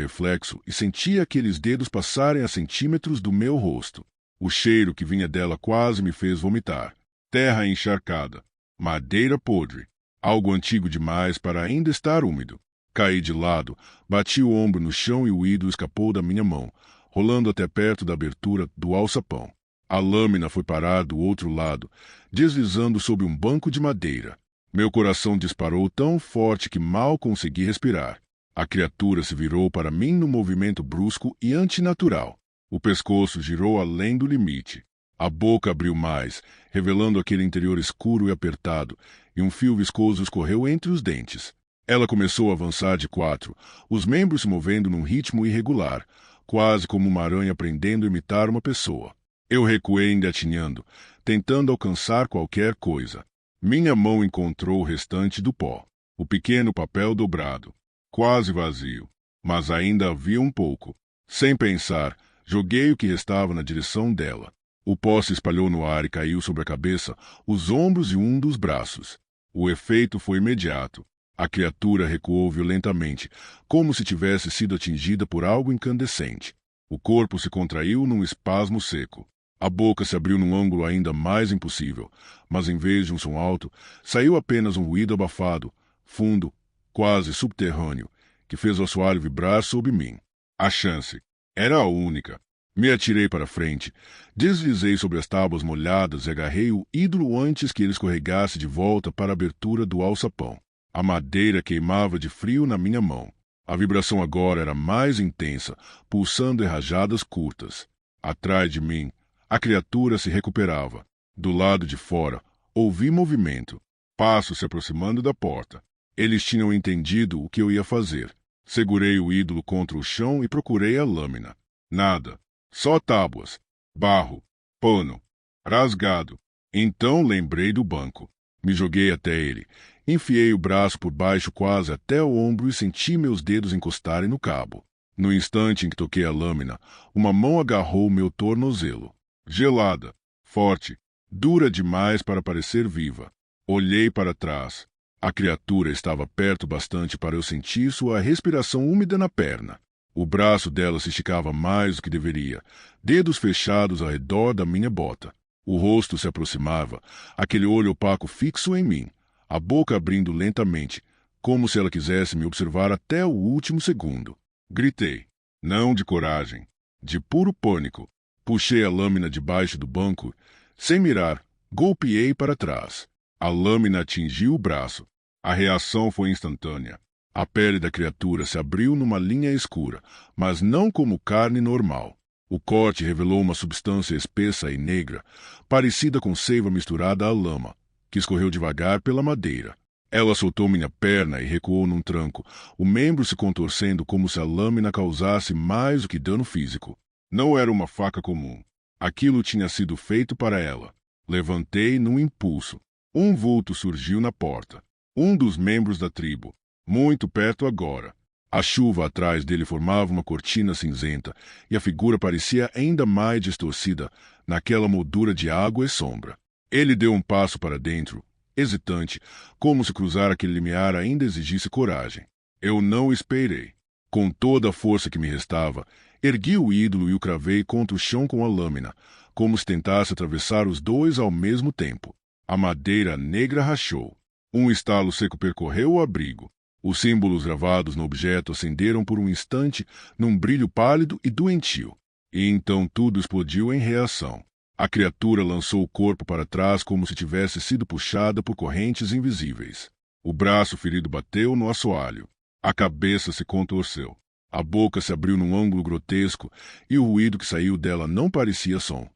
reflexo e senti aqueles dedos passarem a centímetros do meu rosto. O cheiro que vinha dela quase me fez vomitar. Terra encharcada, madeira podre, algo antigo demais para ainda estar úmido. Caí de lado, bati o ombro no chão e o ídolo escapou da minha mão, rolando até perto da abertura do alçapão. A lâmina foi parar do outro lado, deslizando sob um banco de madeira. Meu coração disparou tão forte que mal consegui respirar. A criatura se virou para mim num movimento brusco e antinatural. O pescoço girou além do limite. A boca abriu mais, revelando aquele interior escuro e apertado, e um fio viscoso escorreu entre os dentes. Ela começou a avançar de quatro, os membros se movendo num ritmo irregular, quase como uma aranha aprendendo a imitar uma pessoa. Eu recuei engatinhando, tentando alcançar qualquer coisa. Minha mão encontrou o restante do pó, o pequeno papel dobrado, quase vazio, mas ainda havia um pouco. Sem pensar, joguei o que restava na direção dela. O pó se espalhou no ar e caiu sobre a cabeça, os ombros e um dos braços. O efeito foi imediato. A criatura recuou violentamente, como se tivesse sido atingida por algo incandescente. O corpo se contraiu num espasmo seco. A boca se abriu num ângulo ainda mais impossível, mas em vez de um som alto, saiu apenas um ruído abafado, fundo, quase subterrâneo, que fez o assoalho vibrar sob mim. A chance era a única. Me atirei para frente, deslizei sobre as tábuas molhadas e agarrei o ídolo antes que ele escorregasse de volta para a abertura do alçapão. A madeira queimava de frio na minha mão. A vibração agora era mais intensa, pulsando em rajadas curtas. Atrás de mim, a criatura se recuperava. Do lado de fora, ouvi movimento. Passos se aproximando da porta. Eles tinham entendido o que eu ia fazer. Segurei o ídolo contra o chão e procurei a lâmina. Nada. Só tábuas, barro, pano, rasgado. Então lembrei do banco. Me joguei até ele. Enfiei o braço por baixo quase até o ombro e senti meus dedos encostarem no cabo. No instante em que toquei a lâmina, uma mão agarrou meu tornozelo. Gelada, forte, dura demais para parecer viva. Olhei para trás. A criatura estava perto bastante para eu sentir sua respiração úmida na perna. O braço dela se esticava mais do que deveria, dedos fechados ao redor da minha bota. O rosto se aproximava, aquele olho opaco fixo em mim, a boca abrindo lentamente, como se ela quisesse me observar até o último segundo. Gritei, não de coragem, de puro pânico. Puxei a lâmina debaixo do banco, sem mirar, golpeei para trás. A lâmina atingiu o braço. A reação foi instantânea. A pele da criatura se abriu numa linha escura, mas não como carne normal. O corte revelou uma substância espessa e negra, parecida com seiva misturada à lama, que escorreu devagar pela madeira. Ela soltou minha perna e recuou num tranco, o membro se contorcendo como se a lâmina causasse mais do que dano físico. Não era uma faca comum. Aquilo tinha sido feito para ela. Levantei num impulso. Um vulto surgiu na porta. Um dos membros da tribo. Muito perto agora. A chuva atrás dele formava uma cortina cinzenta, e a figura parecia ainda mais distorcida naquela moldura de água e sombra. Ele deu um passo para dentro, hesitante, como se cruzar aquele limiar ainda exigisse coragem. Eu não esperei. Com toda a força que me restava, ergui o ídolo e o cravei contra o chão com a lâmina, como se tentasse atravessar os dois ao mesmo tempo. A madeira negra rachou. Um estalo seco percorreu o abrigo. Os símbolos gravados no objeto acenderam por um instante num brilho pálido e doentio. E então tudo explodiu em reação. A criatura lançou o corpo para trás como se tivesse sido puxada por correntes invisíveis. O braço ferido bateu no assoalho. A cabeça se contorceu. A boca se abriu num ângulo grotesco e o ruído que saiu dela não parecia som.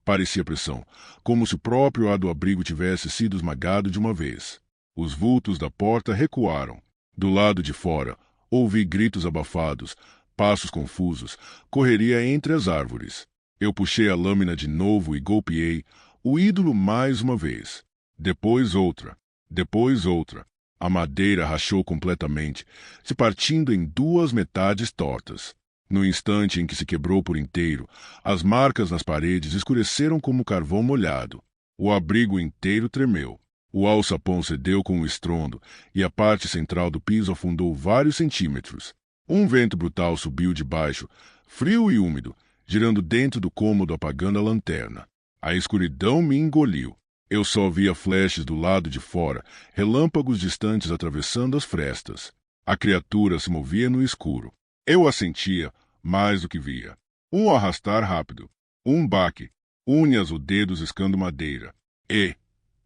Parecia pressão, como se o próprio ar do abrigo tivesse sido esmagado de uma vez. Os vultos da porta recuaram. Do lado de fora, ouvi gritos abafados, passos confusos, correria entre as árvores. Eu puxei a lâmina de novo e golpeei o ídolo mais uma vez. Depois outra. Depois outra. A madeira rachou completamente, se partindo em duas metades tortas. No instante em que se quebrou por inteiro, as marcas nas paredes escureceram como carvão molhado. O abrigo inteiro tremeu. O alçapão cedeu com um estrondo e a parte central do piso afundou vários centímetros. Um vento brutal subiu de baixo, frio e úmido, girando dentro do cômodo apagando a lanterna. A escuridão me engoliu. Eu só via flashes do lado de fora, relâmpagos distantes atravessando as frestas. A criatura se movia no escuro. Eu a sentia mais do que via. Um arrastar rápido. Um baque. Unhas ou dedos escando madeira. E,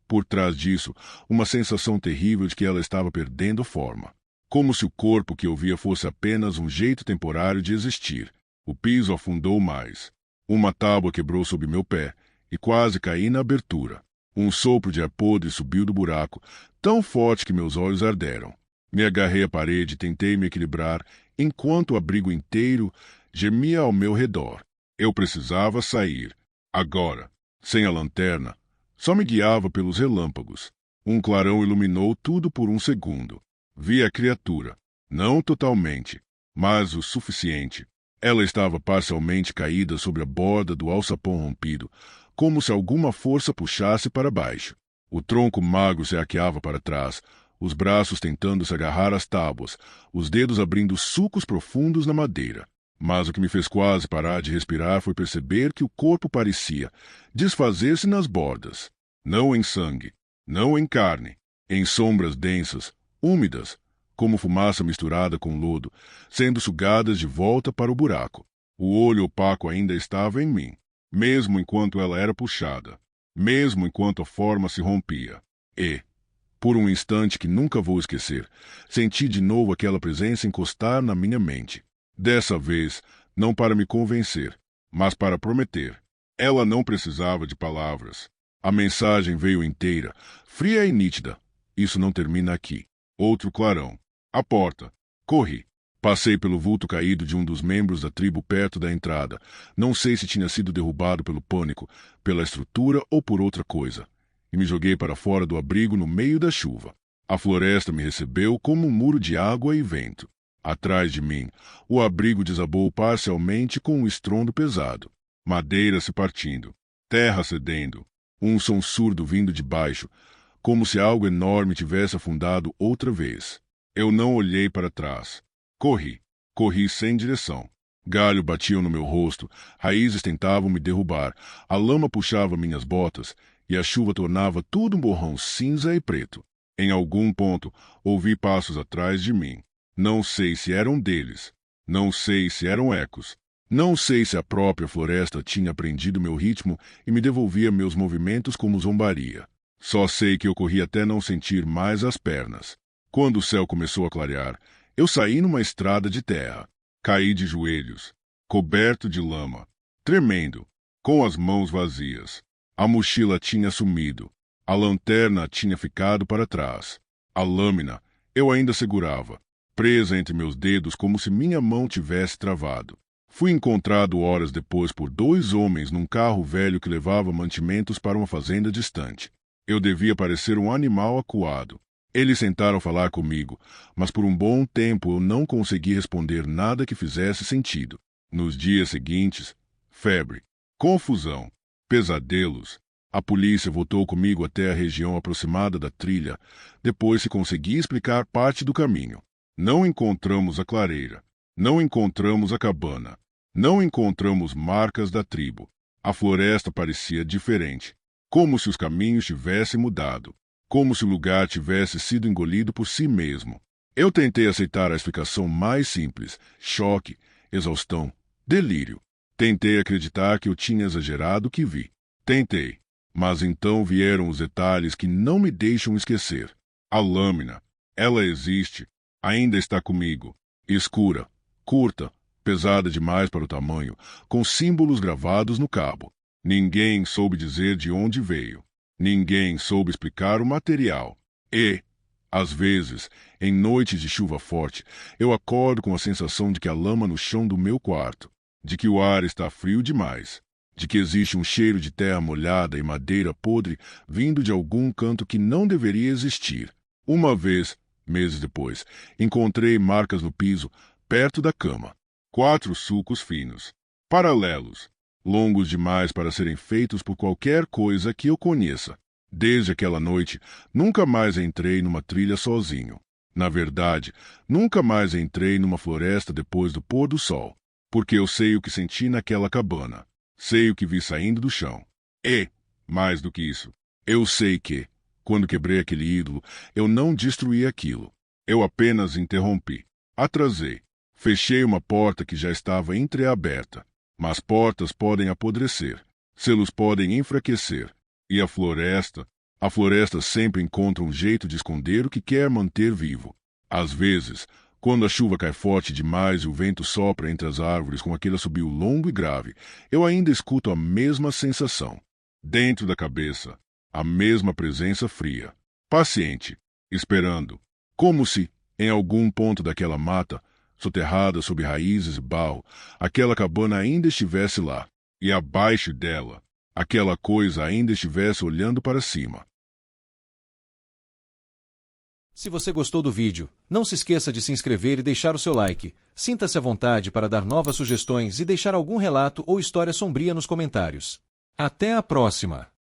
por trás disso, uma sensação terrível de que ela estava perdendo forma. Como se o corpo que eu via fosse apenas um jeito temporário de existir. O piso afundou mais. Uma tábua quebrou sob meu pé e quase caí na abertura. Um sopro de ar podre subiu do buraco, tão forte que meus olhos arderam. Me agarrei à parede e tentei me equilibrar, enquanto o abrigo inteiro gemia ao meu redor. Eu precisava sair. Agora. Sem a lanterna, só me guiava pelos relâmpagos. Um clarão iluminou tudo por um segundo. Vi a criatura. Não totalmente, mas o suficiente. Ela estava parcialmente caída sobre a borda do alçapão rompido, como se alguma força puxasse para baixo. O tronco magro se arqueava para trás, os braços tentando se agarrar às tábuas, os dedos abrindo sulcos profundos na madeira. Mas o que me fez quase parar de respirar foi perceber que o corpo parecia desfazer-se nas bordas. Não em sangue, não em carne, em sombras densas, úmidas, como fumaça misturada com lodo, sendo sugadas de volta para o buraco. O olho opaco ainda estava em mim, mesmo enquanto ela era puxada, mesmo enquanto a forma se rompia. E, por um instante que nunca vou esquecer, senti de novo aquela presença encostar na minha mente. Dessa vez, não para me convencer, mas para prometer. Ela não precisava de palavras. A mensagem veio inteira, fria e nítida. Isso não termina aqui. Outro clarão. A porta. Corri. Passei pelo vulto caído de um dos membros da tribo perto da entrada. Não sei se tinha sido derrubado pelo pânico, pela estrutura ou por outra coisa. E me joguei para fora do abrigo no meio da chuva. A floresta me recebeu como um muro de água e vento. Atrás de mim, o abrigo desabou parcialmente com um estrondo pesado. Madeira se partindo. Terra cedendo. Um som surdo vindo de baixo, como se algo enorme tivesse afundado outra vez. Eu não olhei para trás. Corri. Corri sem direção. Galhos batiam no meu rosto, raízes tentavam me derrubar, a lama puxava minhas botas e a chuva tornava tudo um borrão cinza e preto. Em algum ponto, ouvi passos atrás de mim. Não sei se eram deles. Não sei se eram ecos. Não sei se a própria floresta tinha aprendido meu ritmo e me devolvia meus movimentos como zombaria. Só sei que eu corri até não sentir mais as pernas. Quando o céu começou a clarear, eu saí numa estrada de terra. Caí de joelhos, coberto de lama, tremendo, com as mãos vazias. A mochila tinha sumido. A lanterna tinha ficado para trás. A lâmina eu ainda segurava, presa entre meus dedos como se minha mão tivesse travado. Fui encontrado horas depois por 2 homens num carro velho que levava mantimentos para uma fazenda distante. Eu devia parecer um animal acuado. Eles tentaram falar comigo, mas por um bom tempo eu não consegui responder nada que fizesse sentido. Nos dias seguintes, febre, confusão, pesadelos. A polícia voltou comigo até a região aproximada da trilha, depois que consegui explicar parte do caminho. Não encontramos a clareira. Não encontramos a cabana. Não encontramos marcas da tribo. A floresta parecia diferente, como se os caminhos tivessem mudado, como se o lugar tivesse sido engolido por si mesmo. Eu tentei aceitar a explicação mais simples: choque, exaustão, delírio. Tentei acreditar que eu tinha exagerado o que vi. Tentei, mas então vieram os detalhes que não me deixam esquecer. A lâmina, Ela existe, ainda está comigo. Escura, curta, pesada demais para o tamanho, com símbolos gravados no cabo. Ninguém soube dizer de onde veio. Ninguém soube explicar o material. E, às vezes, em noites de chuva forte, eu acordo com a sensação de que a lama no chão do meu quarto, de que o ar está frio demais, de que existe um cheiro de terra molhada e madeira podre vindo de algum canto que não deveria existir. Uma vez, meses depois, encontrei marcas no piso, perto da cama. 4 sulcos finos, paralelos, longos demais para serem feitos por qualquer coisa que eu conheça. Desde aquela noite, nunca mais entrei numa trilha sozinho. Na verdade, nunca mais entrei numa floresta depois do pôr do sol, porque eu sei o que senti naquela cabana. Sei o que vi saindo do chão. E, mais do que isso, eu sei que, quando quebrei aquele ídolo, eu não destruí aquilo. Eu apenas interrompi. Atrasei. Fechei uma porta que já estava entreaberta. Mas portas podem apodrecer. Selos podem enfraquecer. E a floresta sempre encontra um jeito de esconder o que quer manter vivo. Às vezes, quando a chuva cai forte demais e o vento sopra entre as árvores com aquele assobio longo e grave, eu ainda escuto a mesma sensação. Dentro da cabeça, a mesma presença fria, paciente, esperando, como se, em algum ponto daquela mata, soterrada sob raízes e barro, aquela cabana ainda estivesse lá, e abaixo dela, aquela coisa ainda estivesse olhando para cima. Se você gostou do vídeo, não se esqueça de se inscrever e deixar o seu like. Sinta-se à vontade para dar novas sugestões e deixar algum relato ou história sombria nos comentários. Até a próxima!